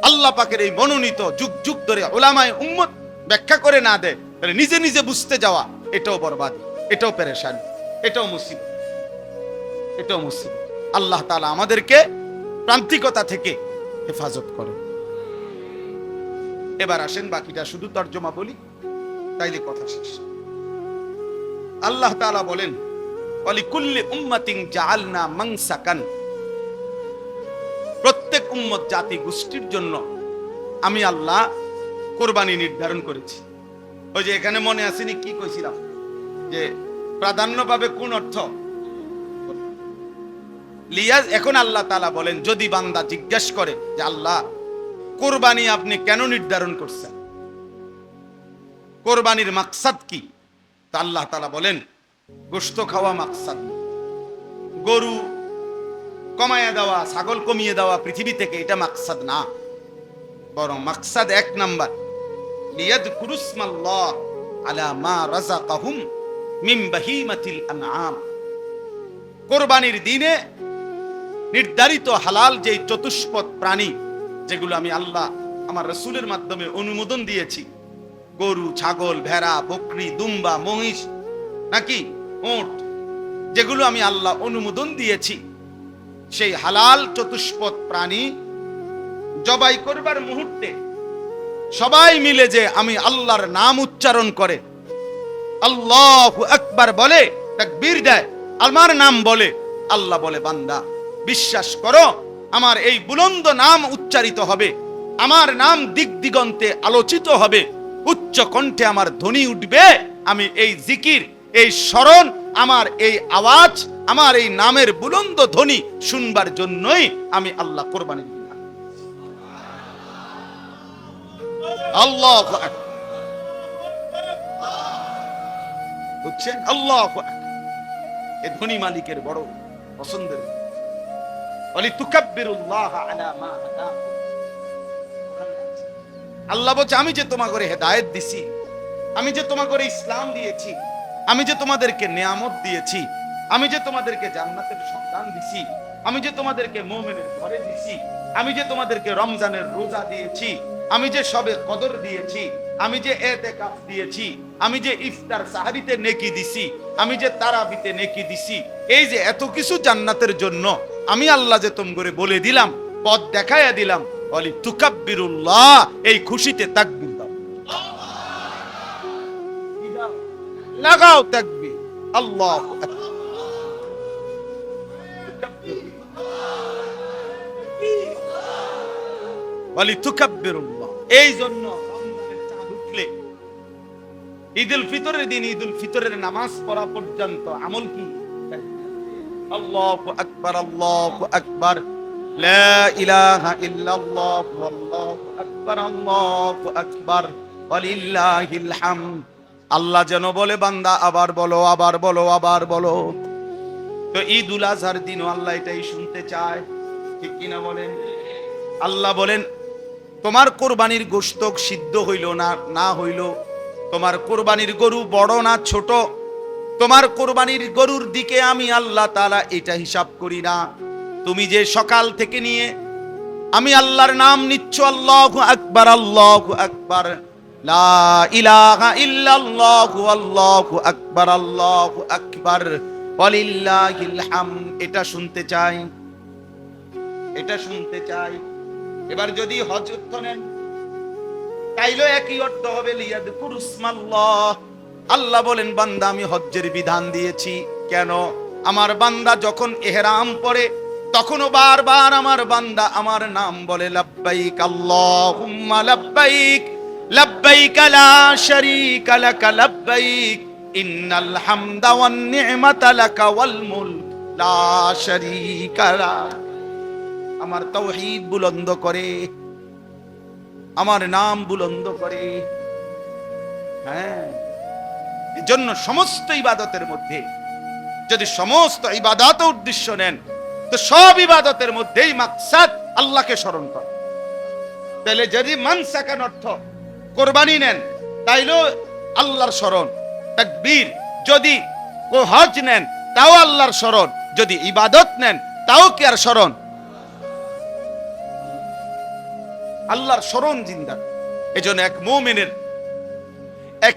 আল্লাহ পাকের এই মনোনীত যুগ যুগ ধরে উলামায়ে উম্মত ব্যাখ্যা করে না দেয়, তাহলে নিজে নিজে বুঝতে যাওয়া, এটাও বরবাদি, এটাও পেরেশানি, এটাও মুসিবত, এটাও মুসিবত। আল্লাহ তাআলা আমাদেরকে প্রান্তিকতা থেকে হেফাজত করে। এবার আসেন বাকিটা শুধু তর্জমা বলি, তাইলে কথা শেষ। আল্লাহ তাআলা বলেন, ওয়ালিকুল্লি উম্মাতিন জাআলনা মানসাকান, প্রত্যেক উম্মত, জাতি গোষ্ঠীর জন্য আমি আল্লাহ কোরবানি নির্ধারণ করেছি। ওই যে এখানে মনে আসেনি কি কইছিলাম, যে প্রাধান্য পাবে কোন অর্থ লিয়া। এখন আল্লাহ তাআলা বলেন, যদি বান্দা জিজ্ঞাসা করে যে আল্লাহ কোরবানি আপনি কেন নির্ধারণ করছেন, কোরবানির মাকসাদ কি? তা আল্লাহ তাআলা বলেন, গোশত খাওয়া মাকসাদ, গরু কমায়া দেওয়া, ছাগল কমিয়ে দেওয়া পৃথিবী থেকে, এটা মাকসাদ না। বরং মাকসাদ এক নাম্বার, লিয়াযকুরুসমাল্লাহ আলা মা রাযাকাহুম মিন বাহিমাতিল আনআম। কোরবানির দিনে নির্ধারিত হালাল যেই চতুষ্পদ প্রাণী, যেগুলো আমি আল্লাহ আমার রাসূলের মাধ্যমে অনুমোদন দিয়েছি, গরু, ছাগল, ভেড়া, বকরি, দুম্বা, মহিষ, নাকি উট, যেগুলো আমি আল্লাহ অনুমোদন দিয়েছি, সেই হালাল চতুষ্পদ প্রাণী জবাই করবার মুহূর্তে সবাই মিলে যে আমি আল্লাহর নাম উচ্চারণ করে, আল্লাহু আকবার বলে, তাকবীর দেয়, আমার নাম বলে, আল্লাহ বলে, বান্দা বিশ্বাস করো, আমার এই বুলন্দ নাম উচ্চারিত হবে, আমার নাম দিক দিগন্তে আলোচিত হবে, উচ্চ কণ্ঠে আমার ধ্বনি উঠবে, আমি এই জিকির, এই স্মরণ, আমার এই আওয়াজ, আমার এই নামের বুলন্দ ধ্বনি শুনবার জন্যই আমি আল্লাহ কোরবানি দিলাম। আল্লাহু আকবার, বুঝছেন? আল্লাহু আকবার, এই ধ্বনি মালিকের বড় পছন্দের। ওয়ালিতুকাব্বিরুল্লাহ আলা মা হাদাকুম। আল্লাহ বলছে, আমি যে তোমাকে হেদায়েত দিছি, আমি যে তোমাকে ইসলাম দিয়েছি, আমি যে তোমাদেরকে নিয়ামত দিয়েছি, আমি যে তোমাদেরকে জান্নাতের সন্ধান দিছি, আমি যে তোমাদেরকে মুমিনের ঘরে দিছি, আমি যে তোমাদেরকে রমজানের রোজা দিয়েছি, আমি যে সবে কদর দিয়েছি, আমি যে ইতিকাফ দিয়েছি, আমি যে ইফতার সাহারিতে নেকি দিছি, আমি যে তারাবিতে নেকি দিছি, এই যে এত কিছু জান্নাতের জন্য আমি আল্লাহ যে তোমগরে বলে দিলাম, পথ দেখাইয়া দিলাম, বলি তুকাব্বিরুল্লাহ, এই খুশিতে তাকবীর দাও, লাগাও তাকবীর, আল্লাহু আকবার। বলি তুকাব্বিরুল্লাহ। এই জন্য রমজানের চাঁদ উঠলে ঈদুল ফিতরের দিন ঈদুল ফিতরের নামাজ পড়া পর্যন্ত আমল কি? আল্লাহু আকবার, আল্লাহু আকবার, লা ইলাহা ইল্লাল্লাহ, আল্লাহু আকবার, আল্লাহু আকবার, ওয়ালিল্লাহিল হামদ। আল্লাহ যেন বলে, বান্দা আবার বলো, আবার বলো, আবার বলো। তো ঈদুল আজহার দিনও আল্লাহ এটাই শুনতে চায়, ঠিক কিনা বলেন? আল্লাহ বলেন, তোমার কোরবানির গোশত সিদ্ধ হইল না হইল, তোমার কোরবানির গরু বড় না ছোট, তোমার কোরবানির গরুর দিকে আমি আল্লাহ তাআলা এটা হিসাব করি না। তুমি যে সকাল থেকে নিয়ে আমি আল্লাহর নাম নিচ্ছ, আল্লাহু আকবার, আল্লাহু আকবার, লা ইলাহা ইল্লাল্লাহ, আল্লাহু আকবার, আল্লাহু আকবার, ওয়ালিল্লাহিল হামদ, এটা শুনতে চাই, এটা শুনতে চাই। এবার যদি হজ অর্থ নেন, তাইলেও একই অর্থ হবে, লিয়াযকুরুসমাল্লাহ। আল্লাহ বলেন, বান্দা আমি হজ্জের বিধান দিয়েছি, কেন? আমার বান্দা যখন ইহরাম পরে তখনও বারবার আমার বান্দা আমার নাম বলে, লাব্বাইক আল্লাহুম্মা লাব্বাইক, লাব্বাইক লা শারীকা লাকা লাব্বাইক, ইন্নাল হামদা ওয়ান নি'মাতা লাকা ওয়াল মুলক লা শারীকা লাক। আমার তাওহীদ বুলন্দ করে, আমার নাম বুলন্দ করে। হ্যাঁ, এজন্য সমস্ত ইবাদতের মধ্যে যদি সমস্ত ইবাদত উদ্দেশ্য নেন, তো সব ইবাদতের মধ্যেই মাকসাদ আল্লাহকে স্মরণ করা। তাহলে যদি মানসাকান অর্থ কোরবানি নেন, তাইলেও আল্লাহর স্মরণ, তাকবীর। যদি হজ নেন, তাও আল্লাহর স্মরণ। যদি ইবাদত নেন, তাও কি আর স্মরণ? আল্লাহর স্মরণ জিন্দা। এজন্য এক মুমিনের, এক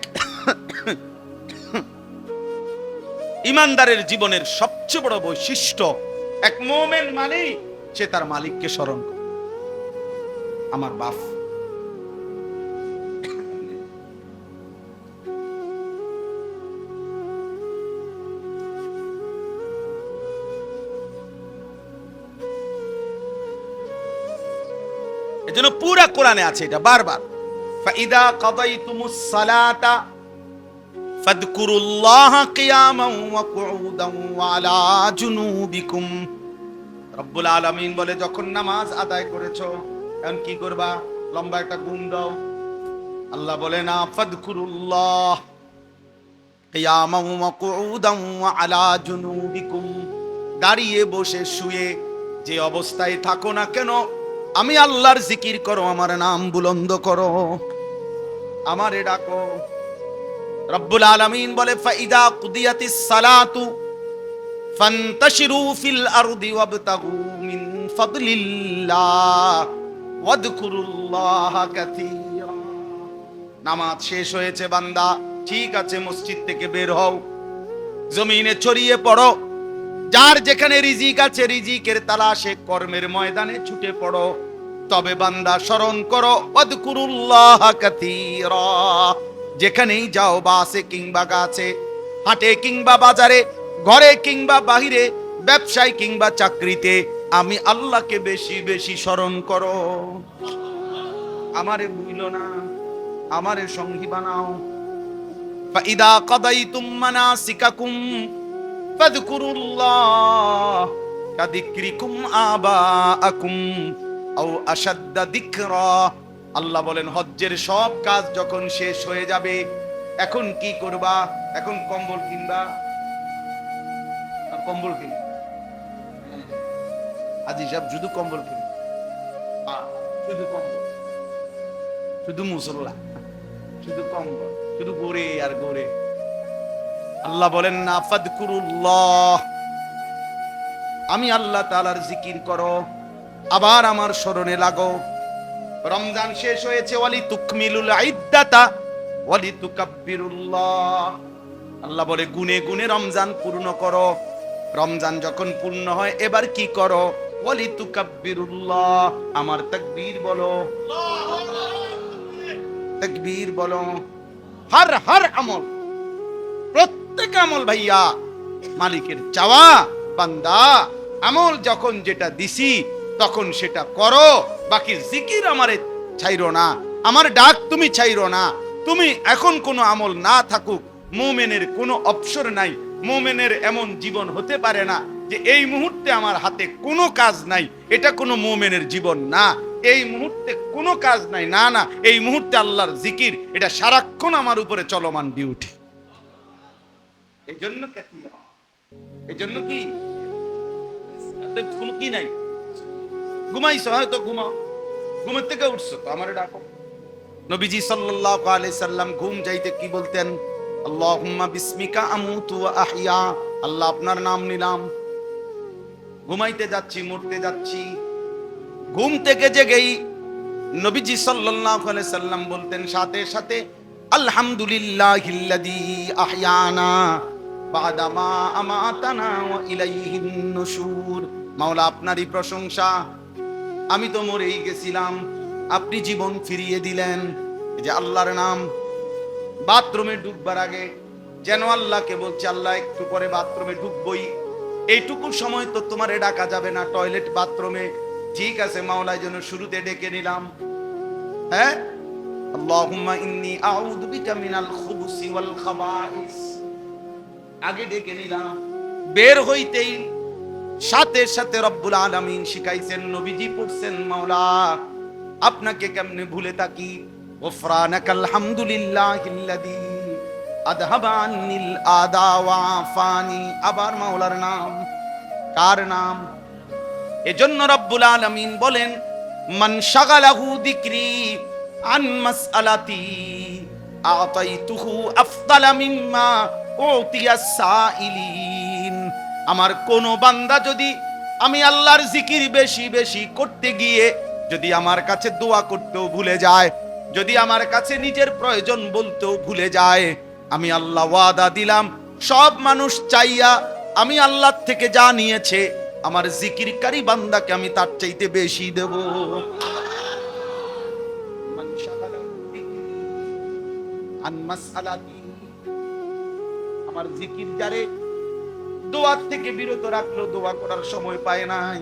ইমানদারের জীবনের সবচেয়ে বড় বৈশিষ্ট্য, এক মুমিন মানে সে তার মালিককে স্মরণ করে। আমার বাপ, এজন্য পুরা কোরআনে আছে এটা বারবার, ফাইদা কাদাইতুমুস সালাতা ফাযকুরুল্লাহা কিয়ামান ওয়া কুউদান ওয়া আলা জুনুবিকুম। রব্বুল আলামিন বলে, যখন নামাজ আদায় করেছো, এখন কি করবা? লম্বা একটা ঘুম দাও, আল্লাহ বলে না, ফাদকুরুল্লাহ কিয়ামান ওয়া কুউদান ওয়া আলা জুনুবিকুম, দাঁড়িয়ে বসে শুয়ে যে অবস্থায় থাকো না কেন, আমি আল্লাহর জিকির করো, আমার নাম বুলন্দ করো, আমারে ডাকো। রব্বুল আলামিন বলে, ফাইদা কুদিয়াতিস সালাতু ফান্তাশিরু ফিল আরদি ওয়াবতাগু মিন ফাদলিল্লাহ ওয়াদকুরুল্লাহা কাসীরা। নামাজ শেষ হয়েছে বান্দা, ঠিক আছে, মসজিদ থেকে বের হও, জমিনে ছড়িয়ে পড়ো, যার যেখানে রিজিক আছে রিজিকের তালাশে কর্মের ময়দানে ছুটে পড়ো। তবে বান্দা স্মরণ করো, ওয়াদকুরুল্লাহা কাসীরা। যেখানেই যাও, বাসে কিংবা গাছে, হাটে কিংবা বাজারে, ঘরে কিংবা বাহিরে, ব্যবসায় কিংবা চাকরিতে, আমি আল্লাহকে বেশি বেশি স্মরণ করো। আমারে ভুলো না, আমারে সঙ্গী বানাও। ফাইদা কাদাইতুম মানাসিকাকুম ফাযকুরুল্লাহ কাযিকরিকুম আবাআকুম আও আশাদ্দা যিকরা। আল্লাহ বলেন, হজ্জের সব কাজ যখন শেষ হয়ে যাবে, এখন কি করবা? এখন কম্বল কিনবা, কম্বল কিন, আজি সাহেব শুধু কম্বল কিন, শুধু কম্বল, শুধু মুসল্লা, শুধু কম্বল, শুধু গোরে আর গোরে। আল্লাহ বলেন না, ফাদকুরুল্লাহ, আমি আল্লাহ তাআলার জিকির করো, আবার আমার স্মরণে লাগো। রমজান শেষ হয়েছে, ওয়ালি তুকমিলুল ইদ্দাতা ওয়ালি তুকাব্বিরুল্লাহ। আল্লাহ বলে, গুনে গুনে রমজান পূর্ণ করো। রমজান যখন পূর্ণ হয়, এবার কি করো? ওয়ালি তুকাব্বিরুল্লাহ, আমার তাকবীর বলো, তাকবীর বলো। হর হর আমল, প্রত্যেক আমল ভাইয়া মালিকের চাওয়া, বান্দা আমল যখন যেটা দিছি তখন সেটা করো, বাকি জিকির আমারে ছাইরো না, আমার ডাক তুমি ছাইরো না। তুমি এখন কোনো আমল না থাকুক, মুমিনের কোনো অবসর নাই। মুমিনের এমন জীবন হতে পারে না যে এই মুহূর্তে আমার হাতে কোনো কাজ নাই, এটা কোনো মুমিনের জীবন না। এই মুহূর্তে কোনো কাজ নাই, না না, এই মুহূর্তে আল্লাহর জিকির, এটা সারাক্ষণ আমার উপরে চলমান ডিউটি। এই জন্য এই জন্য কি কোনো কি নাই, ঘুমাইছো হয়তো, ঘুমাও, ঘুমের থেকে উঠছো তো আমারে ডাকো। নবীজি সাল্লাল্লাহু আলাইহি সাল্লাম ঘুম যাইতে কি বলতেন? আল্লাহুম্মা বিসমিকা আমুতু ওয়া আহইয়া, আল্লাহ আপনার নাম নিলাম, ঘুমাইতে যাচ্ছি, মরতে যাচ্ছি। ঘুম থেকে জেগেই নবীজি সাল্লাল্লাহু আলাইহি সাল্লাম বলতেন সাথে সাথে, আলহামদুলিল্লাহিল্লাযী আহইয়ানা বা'দা মা আমাতানা ওয়া ইলাইহিন নুশুর। মাওলা আপনারই প্রশংসা, আমি তো মরেই গেছিলাম, আপনি জীবন ফিরিয়ে দিলেন। এই যে আল্লাহর নাম। বাথরুমে ঢুকবার আগে যেন আল্লাহকে বলছে, আল্লাহ একটু পরে বাথরুমে ঢুকবই, এইটুকু সময় তো তোমারে ডাকা যাবে না, টয়লেট বাথরুমে, ঠিক আছে মাওলার জন্য শুরুতে ডেকে নিলাম। হ্যাঁ, আল্লাহুম্মা ইন্নী আউযু বিকা মিনাল খুবুসি ওয়াল খাবাইস, আগে ডেকে নিলাম। বের হইতেই সাথে সাথে রব্বুল আলামিন শিখাইছেন, নবীজি পড়ছেন, মাওলা আপনাকে কেমনে ভুলে থাকি, গফরানাকাল হামদুলিল্লাহিল্লাযী আযহাবা আন্নিল আদা ওয়া আফানি। আবার মাওলার নাম, কার নাম? এজন্য রব্বুল আলামিন বলেন, মান শাগালাহু যিকরি আন মাসআলাতি আতাইতুহু আফদালা মিম্মা উতিয়াস সাইলিন। আমার কোন বান্দা যদি আমি আল্লাহর জিকির বেশি বেশি করতে গিয়ে যদি আমার কাছে দোয়া করতেও ভুলে যায়, যদি আমার কাছে নিজের প্রয়োজন বলতেও ভুলে যায়, আমি আল্লাহ ওয়াদা দিলাম, সব মানুষ চাইয়া আমি আল্লাহ থেকে যা নিয়েছে, আমার জিকিরকারী বান্দাকে আমি তার চাইতে বেশি দেব। আমার জিকির যারে দোয়ার থেকে বিরত রাখলো, দোয়া করার সময় পায় নাই,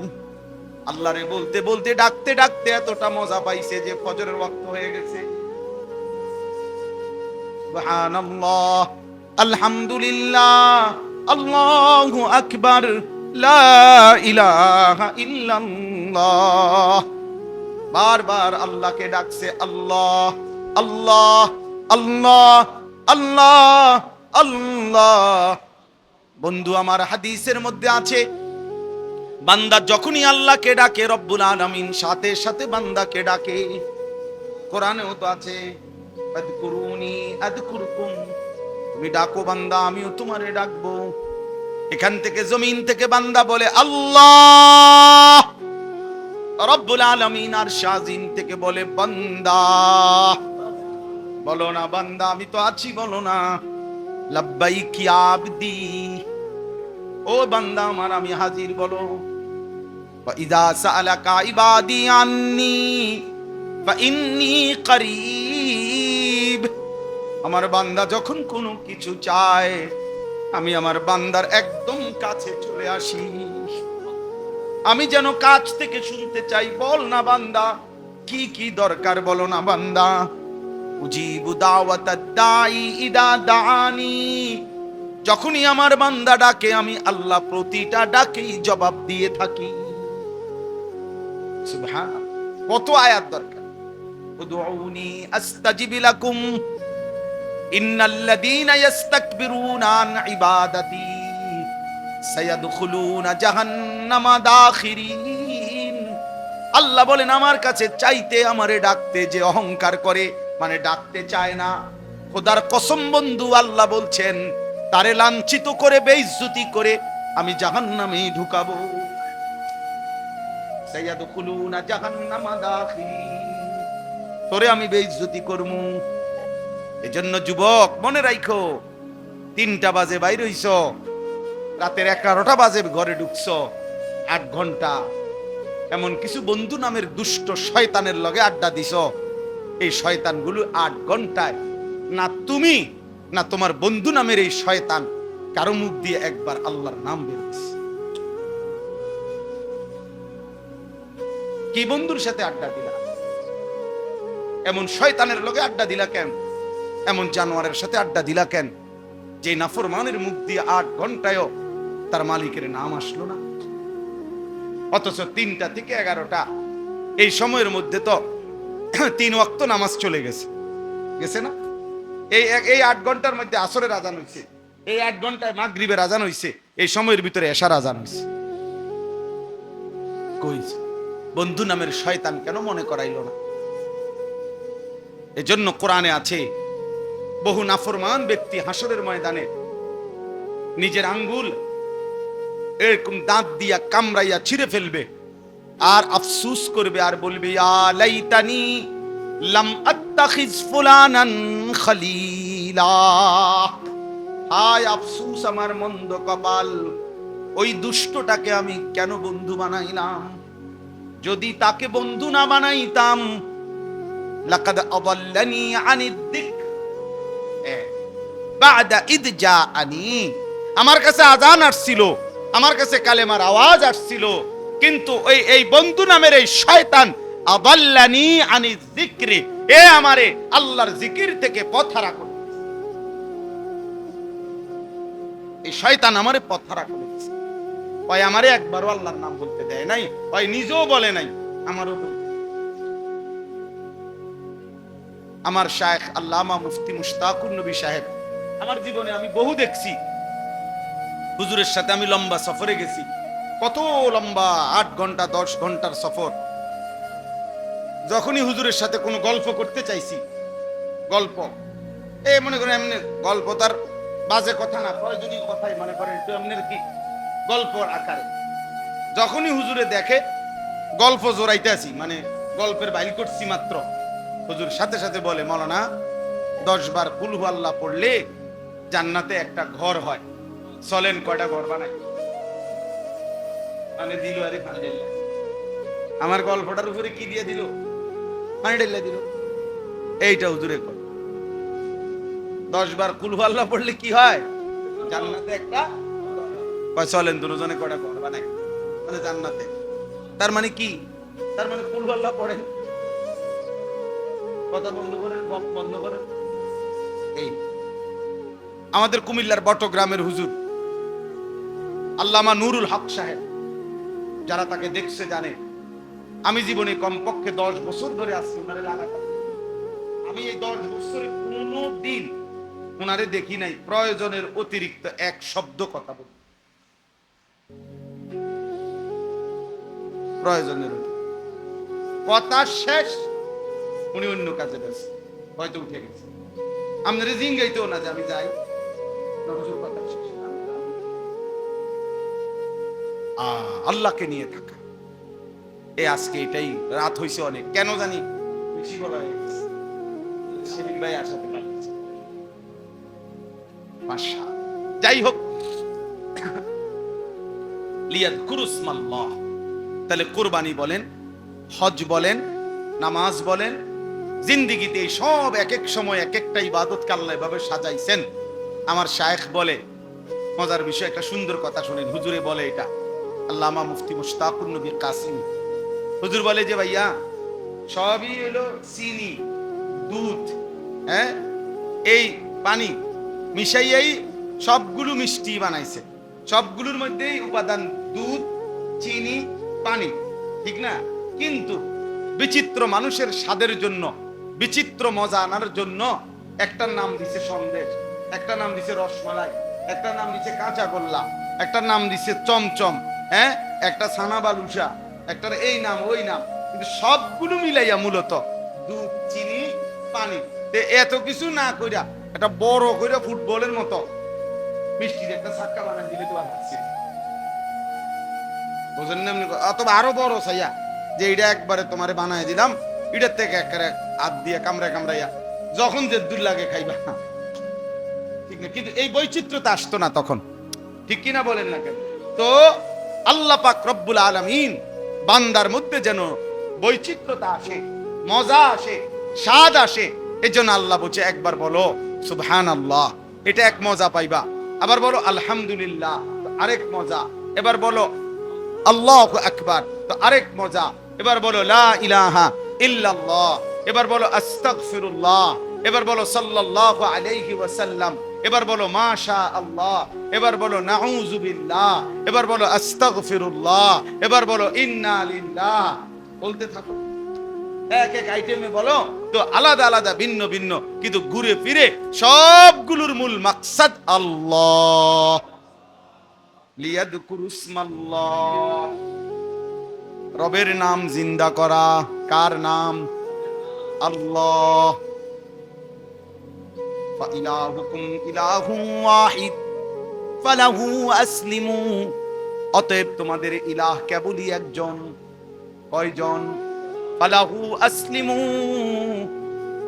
আল্লাহরে বলতে বলতে ডাকতে ডাকতে এতটা মজা পাইছে যে ফজরের ওয়াক্ত হয়ে গেছে। সুবহানাল্লাহ, আলহামদুলিল্লাহ, আল্লাহু আকবার, লা ইলাহা ইল্লাল্লাহ। বারবার আল্লাহকে ডাকছে, আল্লাহ আল্লাহ আল্লাহ আল্লাহ আল্লাহ। বন্ধু আমার, হাদিসের মধ্যে আছে বান্দা যখনই আল্লাহকে ডাকে রব্বুল আলামিন সাথে সাথে বান্দাকে ডাকে। কোরআনেও তো আছে আযকুরুনি আযকুরকুম, তুমি ডাকো বান্দা আমিও তোমারে ডাকবো। এখান থেকে জমিন থেকে বান্দা বলে আল্লাহ, রব্বুল আলামিন আর শাজিম থেকে বলে বান্দা। বলো না বান্দা আমি তো আছি, বলো না লাব্বাইক ইয়া আবদি, ও বান্দা আমার আমি হাজির, বলো। ইযা সাআলাকা ইবাদি আন্নী ফাইন্নী করিব, আমার বান্দা যখন কোনো কিছু চায় আমি আমার বান্দার একদম কাছে চলে আসি। আমি যেন কাছ থেকে শুনতে চাই, বল না বান্দা কি কি দরকার, বলো না বান্দা। উজিবু দাওয়াতাদ দাঈ ইদা দাআনি, যখনই আমার বান্দা ডাকে আমি আল্লাহ প্রতিটা ডাকেই জবাব দিয়ে থাকি। সুবহানাল্লাহ, কত আয়াত দরকার। উদউনি আস্তাজিব লাকুম ইন্নাল্লাযীনা ইস্তাকবিরুনা আন ইবাদাতি সায়াদখুলুনা জাহান্নামা দাখিরিন। আল্লাহ বলেন আমার কাছে চাইতে, আমারে ডাকতে যে অহংকার করে, মানে ডাকতে চায় না, খোদার কসম বন্ধু আল্লাহ বলছেন তারে লাঞ্ছিত করে বেইজ্জতি করে আমি জাহান্নামে ঢুকাবো। সায়াদখুলুনা জাহান্নামা দাখিরিন, তোরে আমি বেইজ্জতি করমু। এজন্য যুবক মনে রাখো, 3টা বাজে বাইরে হইছ, রাতের 11টা বাজে ঘরে ঢুকছ, 8 ঘন্টা এমন কিছু বন্ধু নামের দুষ্ট শয়তানের লগে আড্ডা দিছ। এই শয়তানগুলো 8 ঘন্টায় না তুমি না তোমার বন্ধু নামের এই শয়তান কারো মুখ দিয়ে একবার আল্লাহর নাম বেরোচ্ছে। কি বন্ধুর সাথে আড্ডা দিলা? এমন শয়তানের লগে আড্ডা দিলা কেন? এমন জানোয়ারের সাথে আড্ডা দিলা কেন যে নাফরমানের মুখ দিয়ে 8 ঘন্টায়ও তার মালিকের নাম আসলো না? অথচ 3টা থেকে 11টা এই সময়ের মধ্যে তো 3 ওয়াক্ত নামাজ চলে গেছে না? এই 8 ঘন্টার মধ্যে আসরের আজান হইছে, এই 8 ঘন্টায় মাগরিবের আজান হইছে, এই সময়ের ভিতরে এশার আজান হইছে। কই বন্ধু নামের শয়তান কেন মনে করাইলো না? এজন্য কোরআনে আছে বহু নাফরমান ব্যক্তি হাসরের ময়দানে নিজের আঙ্গুল এরকম দাঁত দিয়া কামড়াইয়া ছিঁড়ে ফেলবে আর আফসোস করবে আর বলবে ইয়া লাইতানি লাম আত্তাখিজ ফুলানান খলিলা, হায় আফসোস আমার মন্দ কপাল, ওই দুষ্টটাকে আমি কেন বন্ধু বানাইলাম। যদি তাকে বন্ধু না বানাইতাম লাকাদ আদাল্লানি আনিদ যিকর বা'দা ইদ জাআনি, আমার কাছে আজান আসছিল, আমার কাছে কালেমার আওয়াজ আসছিল, কিন্তু এই বন্ধু নামের এই শয়তান আদাল্লানি আনিজ যিকরি, এ আমারে আল্লাহর জিকির থেকে পথহারা করে। এই শয়তান আমারে পথহারা করেছে। ওই আমারে একবারও আল্লাহর নাম বলতে দেয় নাই, ওই নিজেও বলে নাই, আমারও। আমার শায়েখ আল্লামা মুফতি মুশতাকুর নবী সাহেব, আমার জীবনে আমি বহু দেখছি, হুজুরের সাথে আমি লম্বা সফরে গেছি, কত লম্বা 8 ঘন্টা 10 ঘন্টার সফর। যখনই হুজুরের সাথে কোনো গল্প করতে চাইছি, গল্প মনে করেন এমনি গল্প, তার বাজে কথা না, প্রয়োজনীয় কথাই মনে করেন একটু এমনের কি গল্পর আকারে। যখনই হুজুরে দেখে গল্প জোরাইতে আছি, মানে গল্পের বাইল করছি মাত্র, হুজুর সাথে সাথে বলে মাওলানা 10 বার কুল হু আল্লাহ পড়লে জান্নাতে একটা ঘর হয়, চলেন কয়টা ঘর বানাই। মানে দিল আরে আলহামদুলিল্লাহ, আমার গল্পটার উপরে কি দিয়ে দিল? আলহামদুলিল্লাহ দিল। এইটা হুজুরে কয় 10 বার কুল হু আল্লাহ পড়লে কি হয়? জান্নাতে একটা কয়, চলেন দুজনে কয়টা ঘর বানাই, মানে জান্নাতে। তার মানে কি? তার মানে কুল হু আল্লাহ পড়েন, কথা বন্ধ করেন, বন্ধ করেন। এই আমাদের কুমিল্লার বটগ্রামের হুজুর আল্লামা নুরুল হক সাহেব, যারা তাকে দেখছে জানে, আমি জীবনে কমপক্ষে 10 বছর ধরে আসছি ওনারে লাগাতার। আমি এই 10 বছরে কোনো দিন ওনারে দেখি নাই প্রয়োজনের অতিরিক্ত এক শব্দ কথা বলতে। প্রয়োজনের কথা শেষ, উনি অন্য কাজে ব্যস্ত, হয়তো উঠে গেছে। আপনার জিঙ্গাইতেও না যে আমি যাই, কথা শেষ। আল্লাহকে নিয়ে থাকা, এই আজকে এটাই রাত হইছে অনেক, কেন জানি বেশি বলা হয়ে গেছে। সেলিম ভাই আসাতে পারছে, যাই হোক, লিয়াযকুরুসমাল্লাহ। তাহলে কুরবানি বলেন, হজ বলেন, নামাজ বলেন, জিন্দেগিতে সব এক এক সময় এক একটা ইবাদতকে আল্লাহ এভাবে সাজাইছেন। আমার শায়েখ বলে, মজার বিষয়, একটা সুন্দর কথা শুনেন। হুজুরে বলে, এটা আল্লামা মুফতি মুশতাকুর নবী কাসিম হুজুর বলে যে ভাইয়া সবই হলো চিনি, দুধ, হ্যাঁ, এই পানি মিশাইয়াই সবগুলো মিষ্টি বানাইছে। সবগুলোর মধ্যেই উপাদান দুধ, চিনি, পানি, ঠিক না? কিন্তু বিচিত্র মানুষের স্বাদের জন্য, বিচিত্র মজা আনার জন্য একটার নাম দিছে সন্দেশ, একটা নাম দিছে রসমালাই, একটা নাম দিছে কাঁচা গোল্লা, একটা নাম দিছে চমচম, হ্যাঁ, একটা ছানা বালুসা, একটার এই নাম ওই নাম, কিন্তু সবগুলো মিলাইয়া মূলত দুধ, চিনি, পানি। এত কিছু না কইরা একটা বড় কইরা ফুটবলের মতো মিষ্টির একটা ছাক্কা বানাই দিলে তো আসছে, বুঝেন না? অথবা আরো বড় ছাইয়া যে এটা একবারে তোমারে বানাই দিলাম, এটার থেকে একেবারে হাত দিয়ে কামড়া কামড়াইয়া যখন যে দূর লাগে খাইবা, ঠিক না? কিন্তু এই বৈচিত্র্যতা আসতো না তখন, ঠিক কিনা বলেন না কেন? তো আল্লাহ পাক রব্বুল আলামিন বান্দার মধ্যে যেন বৈচিত্র্যতা আসে, মজা আসে, স্বাদ আসে, এজন্য আল্লাহ বলছে একবার বলো সুবহানাল্লাহ, এটা এক মজা পাইবা। আবার বলো আলহামদুলিল্লাহ, আরেক মজা। এবার বলো আল্লাহু আকবার, তো আরেক মজা। এবার বলো লা ইলাহা ইল্লাল্লাহ, এবার বলো আস্তাগফিরুল্লাহ, এবার বলো সাল্লাল্লাহু আলাইহি ওয়াসাল্লাম, এবার বলো মাশা আল্লাহ, এবার বলো নাউযু বিল্লাহ, এবার বলো আস্তাগফিরুল্লাহ, এবার বলো ইন্না লিল্লাহ। বলতে থাকো, এক এক আইটেমে বলো, তো আলাদা আলাদা ভিন্ন ভিন্ন, কিন্তু ঘুরে ফিরে সবগুলোর মূল মাকসাদ আল্লাহ। লিয়াযকুরুসমাল্লাহ, রবের নাম জিন্দা করা। কার নাম? আল্লাহ। ফাইলাহুকুম ইলাহুন ওয়াহিদ ফালাহু আসলিমু, অতএব তোমাদের ইলাহ কেবলই একজন। কয়জন? ফালাহু আসলিমু,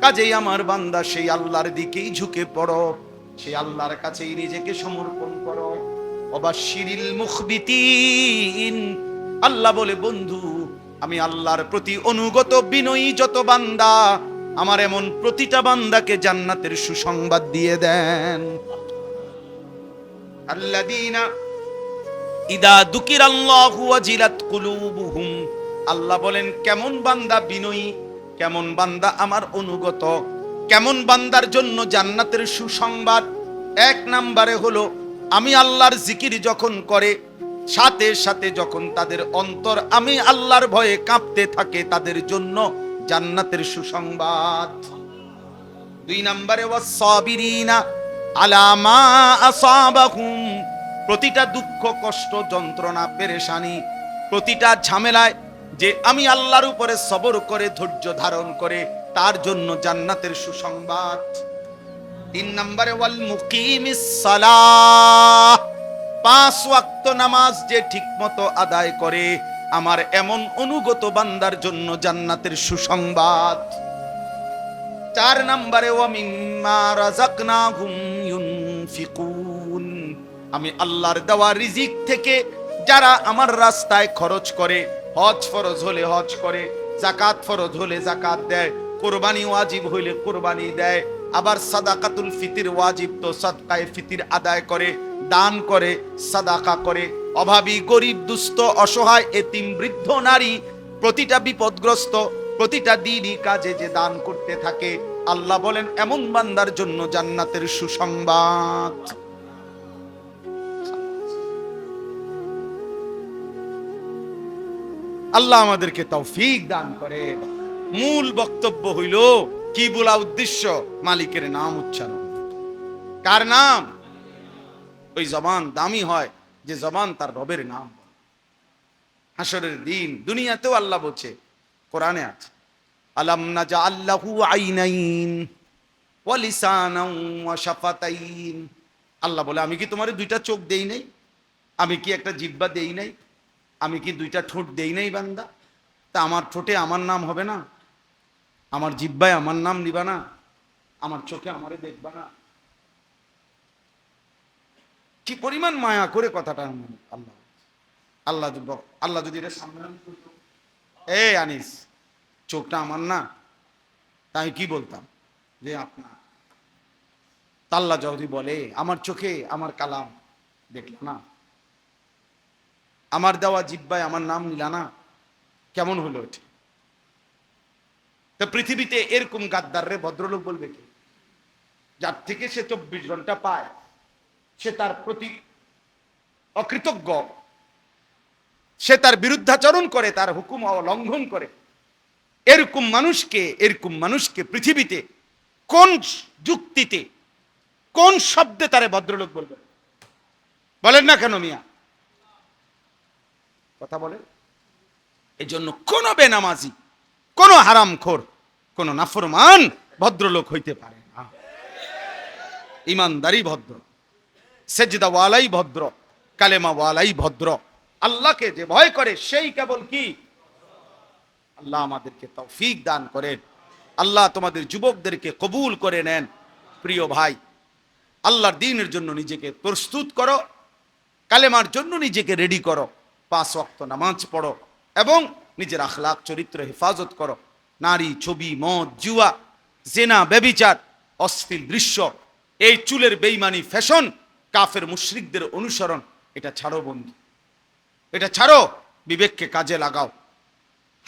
কাজেই আমার বান্দা সেই আল্লাহর দিকেই ঝুঁকে পড়ো, সেই আল্লাহর কাছেই নিজেকে সমর্পণ করো। ওয়াবাশশিরিল মুখবিতিন, আল্লাহ বলে বন্ধু আমি আল্লাহর প্রতি অনুগত বিনয়ী যত বান্দা, আমার এমন প্রতিটা বান্দাকে জান্নাতের সুসংবাদ দিয়ে দেন। আল্লাযীনা ইদা যুকিরাল্লাহু ওয়াজিলাত কুলুবুহুম, আল্লাহ বলেন কেমন বান্দা বিনয়ী, কেমন বান্দা আমার অনুগত, কেমন বান্দার জন্য জান্নাতের সুসংবাদ। এক নম্বরে হলো আমি আল্লাহর জিকির যখন করে, সাথে সাথে যখন তাদের অন্তর আমি আল্লাহর ভয়ে কাঁপতে থাকে, তাদের জন্য জান্নাতের সুসংবাদ। দুই নম্বরে ওয়াস-সাবিরিনা আলা মা আসাবাহুম, প্রতিটা দুঃখ কষ্ট যন্ত্রণা পেরেশানি, প্রতিটা ঝামেলায় যে আমি আল্লাহর উপরে সবর করে ধৈর্য ধারণ করে, তার জন্য জান্নাতের সুসংবাদ। তিন নম্বরে ওয়াল মুকিমিস সালাহ, 5 ওয়াক্ত নামাজ যে ঠিকমতো আদায় করে, আমার এমন অনুগত বান্দার জন্য জান্নাতের সুসংবাদ। 4 নম্বরে ওয়া মিম্মা রাযাকনাহুম ইউনফিকুন, আমি আল্লাহর দেওয়া রিজিক থেকে যারা আমার রাস্তায় খরচ করে, হজ ফরজ হলে হজ করে, যাকাত ফরজ হলে যাকাত দেয়, কুরবানি ওয়াজিব হইলে কুরবানি দেয়, আবার সাদাকাতুল ফিতির ওয়াজিব তো সাদকায়ে ফিতির আদায় করে, দান করে, সাদাকা করে, অভাবী গরিব দুস্থ অসহায় এতিম বৃদ্ধ নারী, প্রতিটা বিপদগ্রস্ত প্রতিটা দিনই কাজে যে দান করতে থাকে, আল্লাহ বলেন এমন বান্দার জন্য জান্নাতের সুসংবাদ। আল্লাহ আমাদেরকে তৌফিক দান করে। মূল বক্তব্য হইল কি বলা উদ্দেশ্য? মালিকের নাম উচ্চারণ। কার নাম? ওই জবান দামি হয় যে জবান তার রবের নাম। হাসরের দিন দুনিয়াতেও আল্লাহ বলছে, কোরআনে আছে, আলাম নাজআল লাহু আইনাইন ওয়া লিসানান ওয়া শাফাতাইন। আল্লাহ বলে, আমি কি তোমারে দুইটা চোখ দেই নাই? আমি কি একটা জিহ্বা দেই নাই? আমি কি দুইটা ঠোঁট দেই নাই বান্দা? তা আমার ঠোঁটে আমার নাম হবে না? আমার জিহ্বায় আমার নাম নিবা না? আমার চোখে আমারে দেখবা না? কি পরিমাণ মায়া করে কথাটা আল্লাহ আল্লাহ আল্লাহ যদি এটা সামনে করতো, এই আনিস, চোখটা আমার না, তাই কি বলতাম যে আপনার। আল্লাহ যদি বলে, আমার চোখে আমার কালাম দেখলা না, আমার দেওয়া জিহ্বায় আমার নাম নিলা না, কেমন হলো এটা? তো পৃথিবীতে এরকম গাদ্দাররে ভদ্রলোক বলবে কি? যার থেকে সে 24 ঘন্টা পায়, সে তার প্রতি অকৃতজ্ঞ, সে তার বিরুদ্ধাচরণ করে, তার হুকুম লঙ্ঘন করে, এরকম মানুষকে পৃথিবীতে কোন যুক্তিতে, কোন শব্দে তারে ভদ্রলোক বলবে? বলেন না কেন মিয়া? কথা বলে। এই জন্য কোন বেনামাজি, কোন হারামখোর, কোন নাফরমান ভদ্রলোক হইতে পারে না। ইমানদারি ভদ্র, সেজদা ওয়ালাই ভদ্র, কালেমা ওয়ালাই ভদ্র। আল্লাহকে যে ভয় করে সেই কেবল কি? আল্লাহ আমাদেরকে তৌফিক দান করেন। আল্লাহ তোমাদের যুবকদেরকে কবুল করে নেন। প্রিয় ভাই, আল্লাহর দ্বীনের জন্য নিজেকে প্রস্তুত করো, কালেমার জন্য নিজেকে রেডি করো, 5 ওয়াক্ত নামাজ পড়ো এবং নিজের আখলাক চরিত্র হেফাজত করো। নারী, ছবি, মদ, জুয়া, জেনা, ব্যভিচার, অশ্লীল দৃশ্য, এই চুলের বেঈমানি ফ্যাশন, কাফের মুশরিকদের অনুসরণ, এটা ছাড়ো বন্ধু, এটা ছাড়ো। বিবেককে কাজে লাগাও,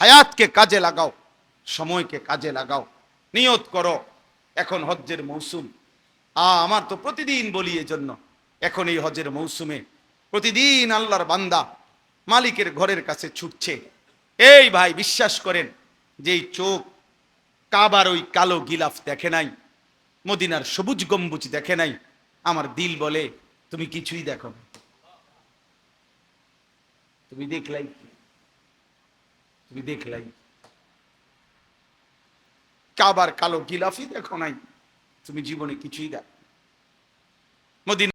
হায়াতকে কাজে লাগাও, সময়কে কাজে লাগাও। নিয়ত করো, এখন হজ্জের মৌসুম। আমার তো প্রতিদিন বলি এজন্য, এখন এই হজ্জের মৌসুমে প্রতিদিন আল্লাহর বান্দা মালিকের ঘরের কাছে ছুটছে। এই ভাই, বিশ্বাস করেন, যেই চোখ কাবার ওই কালো গিলাফ দেখে নাই, মদিনার সবুজ গম্বুজ দেখে নাই, আমার দিল বলে তুমি কিছুই দেখো না। তুমি দেখলাই, তুমি দেখলাই কাবার কালো গিলাফই দেখো নাই, তুমি জীবনে কিছুই দেখো। মদিনা